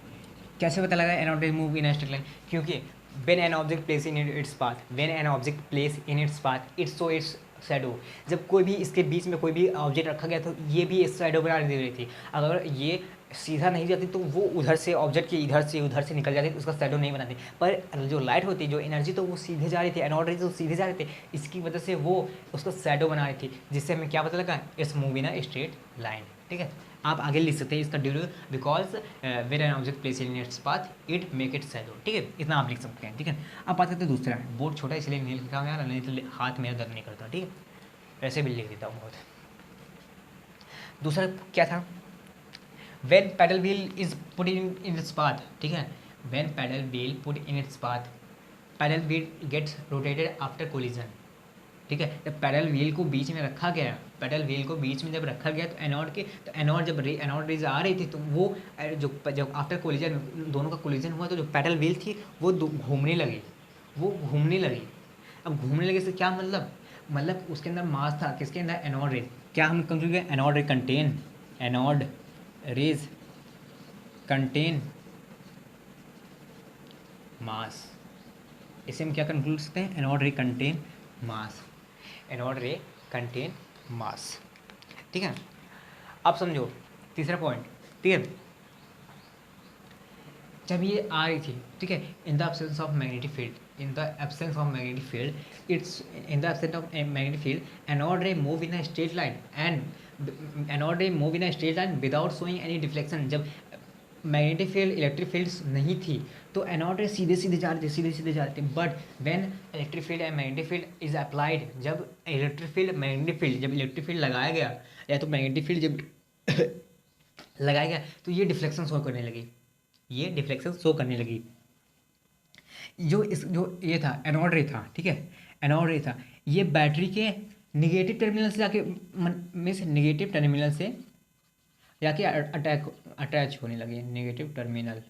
कैसे पता लगा anode rays move in a straight line, क्योंकि when an object place in its path, when an object place in its path it show its shadow, जब कोई भी इसके बीच में कोई भी ऑब्जेक्ट रखा गया तो ये भी शैडो बना दे रही थी। अगर ये सीधा नहीं जाती तो वो उधर से ऑब्जेक्ट के इधर से उधर से निकल जाती तो उसका शैडो नहीं बनाती। पर जो लाइट होती, जो एनर्जी, तो वो सीधे जा रही थी, एनोड रेज तो सीधे जा रहे थे, इसकी वजह से वो उसका शैडो बना रही थी, जिससे हमें क्या पता लगा, it's move in a straight line, ठीक है। आप आगे लिख सकते हैं इसका due, because when an object place in its path it make it shadow, ठीक है, इतना आप लिख सकते हैं, ठीक है। अब बात करते हैं दूसरा, बोर्ड छोटा इसलिए नहीं लिखा हूँ यार, नहीं तो हाथ मेरा दर्द नहीं करता, ठीक है, ऐसे भी लिख देता हूँ बहुत। दूसरा क्या था, when paddle wheel is put in its path, ठीक है, when paddle wheel put in its path, paddle wheel gets rotated after collision, ठीक है। जब पैडल व्हील को बीच में रखा गया, पैडल व्हील को बीच में जब रखा गया तो एनोड के, तो एनोड जब एनोड रेज आ रही थी तो वो जो जब आफ्टर कोलिजन दोनों का कोलिजन हुआ तो जो पैडल व्हील थी वो घूमने लगी, वो घूमने लगी। अब घूमने लगे से क्या मतलब उसके अंदर मास था, किसके अंदर, एनोड रेज। क्या हम कंक्लूड करें, anode rays contain, anode rays contain mass, इसे हम क्या कंक्लूड करते हैं, anode ray contain mass, anode ray contain mass, ठीक है। अब समझो तीसरा पॉइंट, ठीक है, जब ये आ रही थी, ठीक है, in the absence of magnetic field, in the absence of magnetic field, it's in the absence of magnetic field anode ray move in a straight line and anode ray move in a straight line without showing any deflection. जब magnetic field electric fields नहीं थी तो anode रे सीधे सीधे जा रहे थे, सीधे सीधे जा रहे थे, but when electric field and magnetic field is applied, जब इलेक्ट्रिक फील्ड मैग्नेटिक फील्ड, जब इलेक्ट्रिक फील्ड लगाया गया या तो मैग्नेटिक फील्ड जब लगाया गया तो ये डिफ्लेक्शन शो करने लगी, ये डिफ्लेक्शन शो करने लगी। जो ये था एनोड रे था, ठीक है, एनोड रे था, ये बैटरी के निगेटिव टर्मिनल से जाके मीन्स निगेटिव टर्मिनल से जाके अटैच होने लगी, नेगेटिव टर्मिनल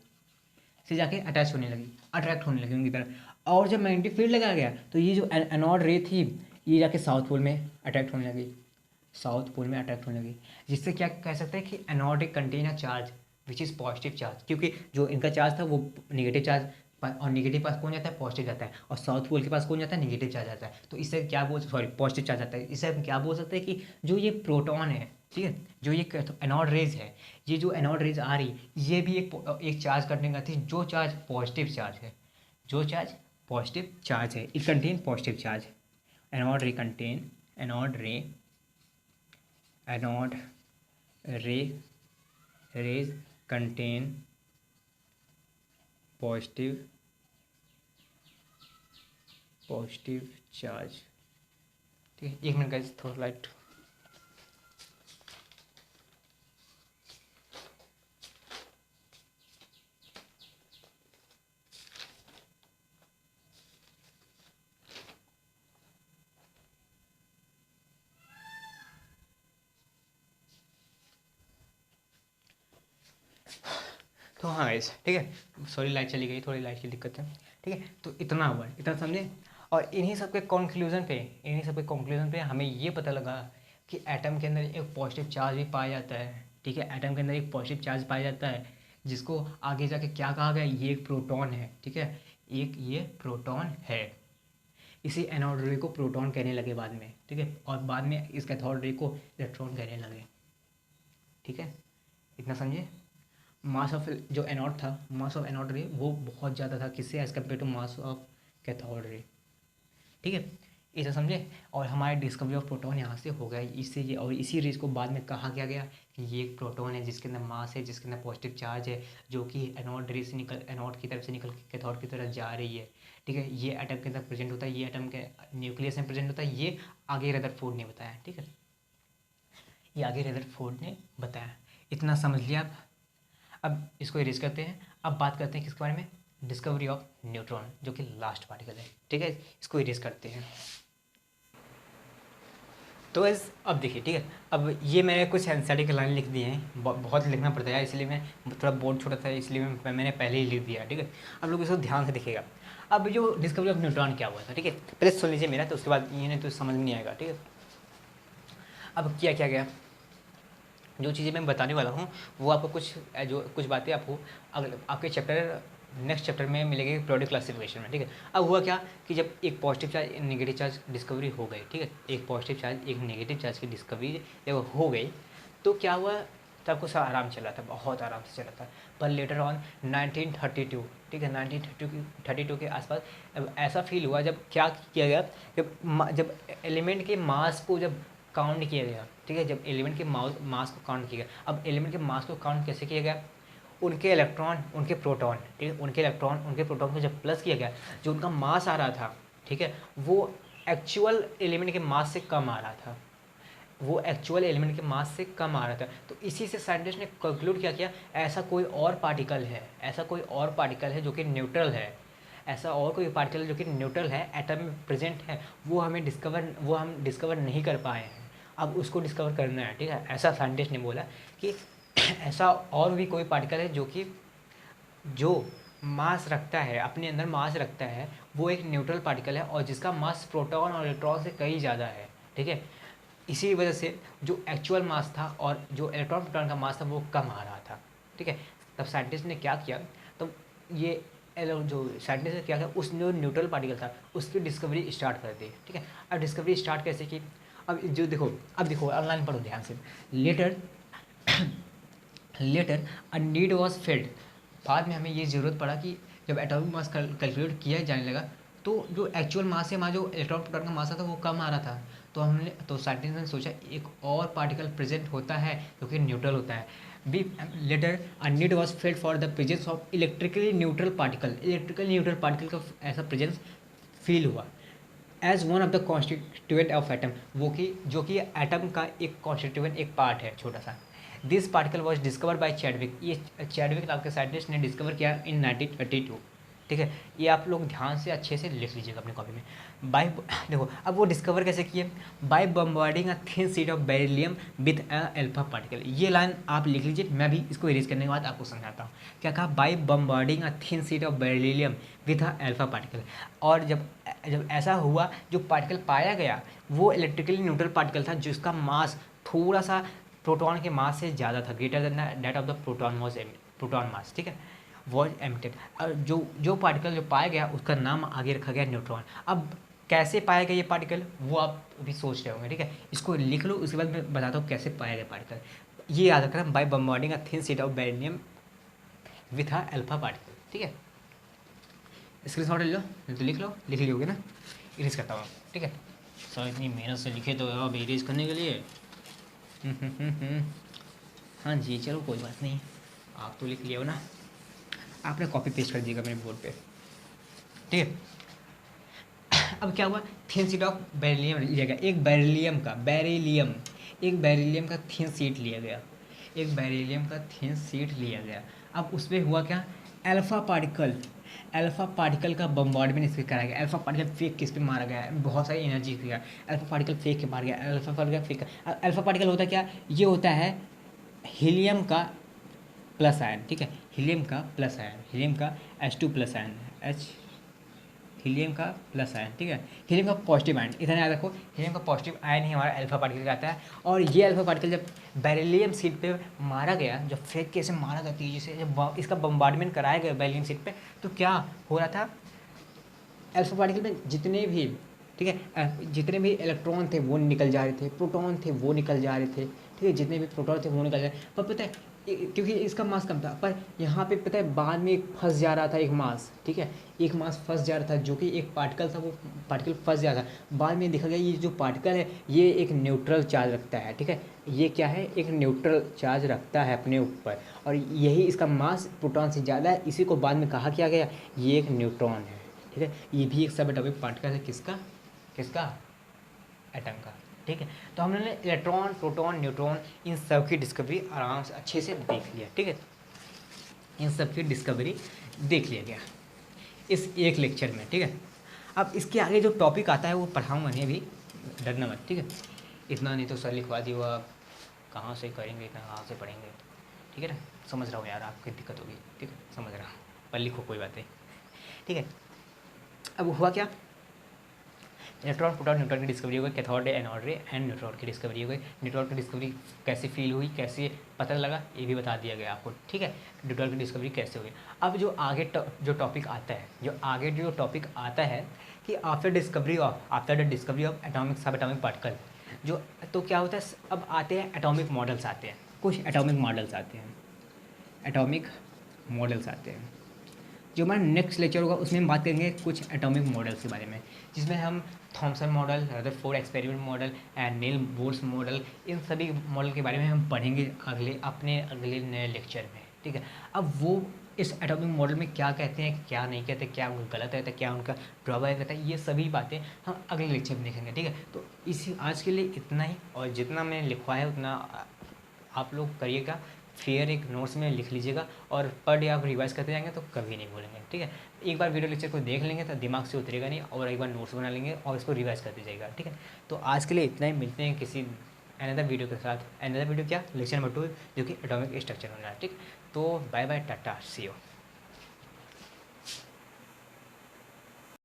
से जाके अटैच होने लगी, अट्रैक्ट होने लगी उनकी तरफ। और जब मैग्नेटिक फील्ड लगाया गया तो ये जो एनोड रे थी ये जाके साउथ पोल में अट्रैक्ट होने लगी, साउथ पोल में अट्रैक्ट होने लगी, जिससे क्या कह सकते हैं कि anode ray contain a charge which is positive charge, क्योंकि जो इनका चार्ज था वो नेगेटिव चार्ज, और नेगेटिव पास कौन जाता है, पॉजिटिव जाता है, और साउथ पोल के पास कौन जाता है, नेगेटिव चार्ज आता है। तो इससे क्या पॉजिटिव चार्ज आता है, इससे हम क्या बोल सकते हैं कि जो ये प्रोटॉन है, ठीक है, जो ये एनोड रेज है, ये जो एनोड रेज आ रही ये भी एक चार्ज करने का थी, जो चार्ज पॉजिटिव चार्ज है, जो चार्ज पॉजिटिव चार्ज है, it contain positive charge. Anode ray contain, anode रे रेज कंटेन पॉजिटिव चार्ज, ठीक है। एक मिनट गाइस, थोड़ा लाइट, तो हाँ गाइस, ठीक है, सॉरी लाइट चली गई, थोड़ी लाइट की दिक्कत है, ठीक है। तो इतना हुआ, इतना समझे। और इन्हीं सब के कंक्लूजन पे हमें ये पता लगा कि एटम के अंदर एक पॉजिटिव चार्ज भी पाया जाता है, ठीक है, एटम के अंदर एक पॉजिटिव चार्ज पाया जाता है, जिसको आगे जाके क्या कहा गया, ये एक प्रोटॉन है, ठीक है, एक ये प्रोटॉन है। इसी एनोड रे को प्रोटॉन कहने लगे बाद में, ठीक है, और बाद में इस कैथोड रे को इलेक्ट्रॉन कहने लगे, ठीक है, इतना समझे। मास ऑफ जो एनोड था, मास ऑफ एनोड रे वो बहुत ज़्यादा था किससे, as compare to mass of cathode ray, ठीक है, इसे समझे। और हमारी डिस्कवरी ऑफ प्रोटॉन यहाँ से हो गया, इससे ये, और इसी रेस को बाद में कहा गया कि ये एक प्रोटॉन है जिसके अंदर मास है, जिसके अंदर पॉजिटिव चार्ज है, जो कि एनोड रे से निकल, एनोड की तरफ से निकल के कैथोड की तरफ जा रही है, ठीक है। ये एटम के अंदर प्रेजेंट होता है, ये एटम के न्यूक्लियस में प्रेजेंट होता है, ये आगे रदरफोर्ड ने बताया, ठीक है, ये आगे रदरफोर्ड ने बताया। इतना समझ लिया आप। अब इसको इरेज करते हैं, अब बात करते हैं किसके बारे में, डिस्कवरी ऑफ न्यूट्रॉन, जो कि लास्ट पार्टिकल है, ठीक है, इसको इरेज करते हैं। तो इस अब देखिए, ठीक है, अब ये मैंने कुछ एनसीईआरटी की लाइन लिख दी हैं, बहुत लिखना पड़ता है, इसलिए मैं थोड़ा बोर्ड छोटा था, इसलिए मैंने पहले ही लिख दिया, ठीक है। अब लोग इसको ध्यान से देखिएगा। अब जो डिस्कवरी ऑफ न्यूट्रॉन क्या हुआ था, ठीक है, पहले सुन लीजिए मेरा, तो उसके बाद ये नहीं तो समझ में नहीं आएगा, ठीक है। अब क्या क्या गया, जो चीज़ें मैं बताने वाला हूँ वो आपको कुछ बातें आपको अगले आपके चैप्टर नेक्स्ट चैप्टर में मिलेगी प्रोडक्ट क्लासिफिकेशन में, ठीक है। अब हुआ क्या कि जब एक पॉजिटिव चार्ज एक नेगेटिव चार्ज डिस्कवरी हो गई, ठीक है, एक पॉजिटिव चार्ज एक नेगेटिव चार्ज की डिस्कवरी जब हो गई तो क्या हुआ, तब कुछ आराम चला था, बहुत आराम से चला था। पर लेटर ऑन 1932, ठीक है, 1932 के आसपास अब ऐसा फील हुआ, जब क्या किया गया, जब एलिमेंट के मास को जब काउंट किया गया, ठीक है, जब एलिमेंट के मास को काउंट किया गया। अब एलिमेंट के मास को काउंट कैसे किया गया, उनके इलेक्ट्रॉन उनके प्रोटॉन, ठीक है, उनके इलेक्ट्रॉन उनके प्रोटॉन को जब प्लस किया गया, जो उनका मास आ रहा था, ठीक है, वो एक्चुअल एलिमेंट के मास से कम आ रहा था। वो एक्चुअल एलिमेंट के मास से कम आ रहा था। तो इसी से साइंटिस्ट ने कंक्लूड क्या किया, ऐसा कोई और पार्टिकल है, ऐसा कोई और पार्टिकल है जो कि न्यूट्रल है, ऐसा और कोई पार्टिकल है जो कि न्यूट्रल है, एटम में प्रेजेंट है, वो हम डिस्कवर नहीं कर पाए हैं, अब उसको डिस्कवर करना है। ठीक है, ऐसा साइंटिस्ट ने बोला कि ऐसा और भी कोई पार्टिकल है जो मास रखता है, अपने अंदर मास रखता है, वो एक न्यूट्रल पार्टिकल है और जिसका मास प्रोटॉन और इलेक्ट्रॉन से कहीं ज़्यादा है। ठीक है, इसी वजह से जो एक्चुअल मास था और जो इलेक्ट्रॉन प्रोटॉन का मास था वो कम आ रहा था। ठीक है, तब साइंटिस्ट ने क्या किया, तो ये जो साइंटिस्ट ने क्या किया, उस जो न्यूट्रल पार्टिकल था उसकी डिस्कवरी स्टार्ट कर दी। ठीक है, अब डिस्कवरी स्टार्ट कैसे की, अब देखो ऑनलाइन पढ़ो ध्यान से। Later a need was felt, बाद में हमें ये ज़रूरत पड़ा कि जब एटॉमिक मास कैलकुलेट किया जाने लगा तो जो एक्चुअल मास है, हमारा जो इलेक्ट्रॉन प्रोटॉन का मास था वो कम आ रहा था। तो साइंटिस्ट ने सोचा एक और पार्टिकल प्रेजेंट होता है जो कि न्यूट्रल होता है। B later a need was felt for the presence of electrically neutral particle का ऐसा प्रेजेंस फील हुआ as one of the constituent of atom, जो कि एटम का एक कॉन्स्टिट्यूएंट, एक पार्ट है छोटा सा। This particle was discover by Chadwick, ये चैडविक नाम के साइंटिस्ट ने डिस्कवर किया इन 1932। ठीक है, ये आप लोग ध्यान से अच्छे से लिख लीजिएगा अपनी कॉपी में। बाय देखो अब वो डिस्कवर कैसे किए, by bombarding a thin sheet of beryllium with a alpha particle. ये लाइन आप लिख लीजिए, मैं भी इसको इरेज करने के बाद आपको समझाता हूँ। क्या कहा, by bombarding a thin sheet of beryllium with a alpha particle. और जब ऐसा हुआ, जो पार्टिकल पाया गया वो इलेक्ट्रिकली न्यूट्रल पार्टिकल था जिसका मास थोड़ा सा प्रोटॉन के मास से ज़्यादा था, greater than that of the proton mass. ठीक है, वॉज एमिटेड। जो पार्टिकल जो पाया गया उसका नाम आगे रखा गया न्यूट्रॉन। अब कैसे पाया गया ये पार्टिकल वो आप अभी सोच रहे होंगे। ठीक है, इसको लिख लो, उसके बाद मैं बताता हूँ कैसे पाया गया पार्टिकल। ये याद रखना, by bombarding a thin sheet of beryllium with a alpha particle. ठीक है, स्क्रीनशॉट ले लो, तो लिख लियोगे ना, इरेज करता हूँ। ठीक है, सर इतनी मेहनत से लिखे तो अब इरेज करने के लिए हाँ जी, चलो कोई बात नहीं, आप तो लिख लिया हो ना, आपने कॉपी पेस्ट कर दिएगा मेरे बोर्ड पे। ठीक है, अब क्या हुआ, थिन शीट ऑफ बेरिलियम लिया गया, एक बेरिलियम का थिन शीट लिया गया। अब उसमें हुआ क्या, अल्फा पार्टिकल का बम्बार्डमेंट इस पर कराया गया। अल्फा पार्टिकल फेंक किस पे मारा गया, बहुत सारी एनर्जी किया, अल्फा पार्टिकल फेंक के मार गया। अल्फा पार्टिकल होता क्या, ये होता है हीलियम का प्लस आयन। ठीक है, हीलियम का H2 प्लस आयन, हीलियम का प्लस आयन। ठीक है, हीलियम का पॉजिटिव आयन, इतना याद रखो, हीलियम का पॉजिटिव आयन ही हमारा अल्फा पार्टिकल आता है। और ये अल्फा पार्टिकल जब बेरिलियम शीट पे मारा गया, जब फेंक के ऐसे मारा गया तेजी से, जब इसका बम्बार्डमेंट कराया गया बेरिलियम शीट पे, तो क्या हो रहा था, अल्फा पार्टिकल में जितने भी, ठीक है, जितने भी इलेक्ट्रॉन थे वो निकल जा रहे थे, प्रोटॉन थे वो निकल जा रहे थे। ठीक है, जितने भी प्रोटॉन थे वो निकल जा रहे, पर पता है क्योंकि इसका मास कम था, पर यहाँ पे पता है बाद में एक फंस जा रहा था, एक मास। ठीक है, एक मास फंस जा रहा था, जो कि एक पार्टिकल था, वो पार्टिकल फंस जा रहा था। बाद में देखा गया ये जो पार्टिकल है ये एक न्यूट्रल चार्ज रखता है। ठीक है, ये क्या है, एक न्यूट्रल चार्ज रखता है अपने ऊपर, और यही इसका मास प्रोटॉन से ज़्यादा है, इसी को बाद में कहा किया गया ये एक न्यूट्रॉन है। ठीक है, ये भी एक सब एटॉमिक पार्टिकल है, किसका एटम का। ठीक है, तो हमने इलेक्ट्रॉन, प्रोटॉन, न्यूट्रॉन इन सब की डिस्कवरी आराम से अच्छे से देख लिया। ठीक है, इन सब की डिस्कवरी देख लिया गया इस एक लेक्चर में। ठीक है, अब इसके आगे जो टॉपिक आता है वो पढ़ाऊँगा नहीं अभी, डरना मत। ठीक है, इतना नहीं तो सर लिखवा दी, वो आप कहाँ से करेंगे, इतना कहाँ से पढ़ेंगे। ठीक है ना, समझ रहा हूँ यार, आपकी दिक्कत होगी। ठीक है, समझ रहा हूँ, पर लिखो कोई बात नहीं। ठीक है, अब हुआ क्या, इलेक्ट्रॉन, प्रोटॉन, न्यूट्रॉन की डिस्कवरी हो गई, कैथोड रे, एनोड रे एंड न्यूट्रॉन की डिस्कवरी हो गई। न्यूट्रॉन की डिस्कवरी कैसे फील हुई, कैसे पता लगा, ये भी बता दिया गया आपको। ठीक है, न्यूट्रॉन की डिस्कवरी कैसे हुई। अब जो आगे जो टॉपिक आता है कि after the discovery of atomic सब एटॉमिक पार्टिकल, जो तो क्या होता है, अब आते हैं एटॉमिक मॉडल्स आते हैं, कुछ एटॉमिक मॉडल्स आते हैं। जो हमारा नेक्स्ट लेक्चर होगा उसमें हम बात करेंगे कुछ एटॉमिक मॉडल्स के बारे में, जिसमें हम Thomson model, Rutherford experiment model and Niels Bohr's model, इन सभी मॉडल के बारे में हम पढ़ेंगे अगले नए लेक्चर में। ठीक है, अब वो इस एटॉमिक मॉडल में क्या कहते हैं, क्या नहीं कहते, क्या उनका गलत रहता है, क्या उनका ड्रॉबैक रहता है, ये सभी बातें हम अगले लेक्चर में देखेंगे, ठीक है। तो इसी आज के लिए इतना ही, और जितना मैंने लिखवाया है उतना आप लोग करिएगा, फिर एक नोट्स में लिख लीजिएगा, और पर डे आप रिवाइज करते जाएंगे तो कभी नहीं भूलेंगे, ठीक है। एक बार वीडियो लेक्चर को देख लेंगे तो दिमाग से उतरेगा नहीं, और एक बार नोट्स बना लेंगे और इसको रिवाइज करते जाएगा, ठीक है। तो आज के लिए इतना ही, मिलते हैं किसी अनदर वीडियो के साथ। अनदर वीडियो क्या, लेक्चर नंबर 2, जो कि एटॉमिक स्ट्रक्चर होना है, ठीक। तो bye bye, tata, see you.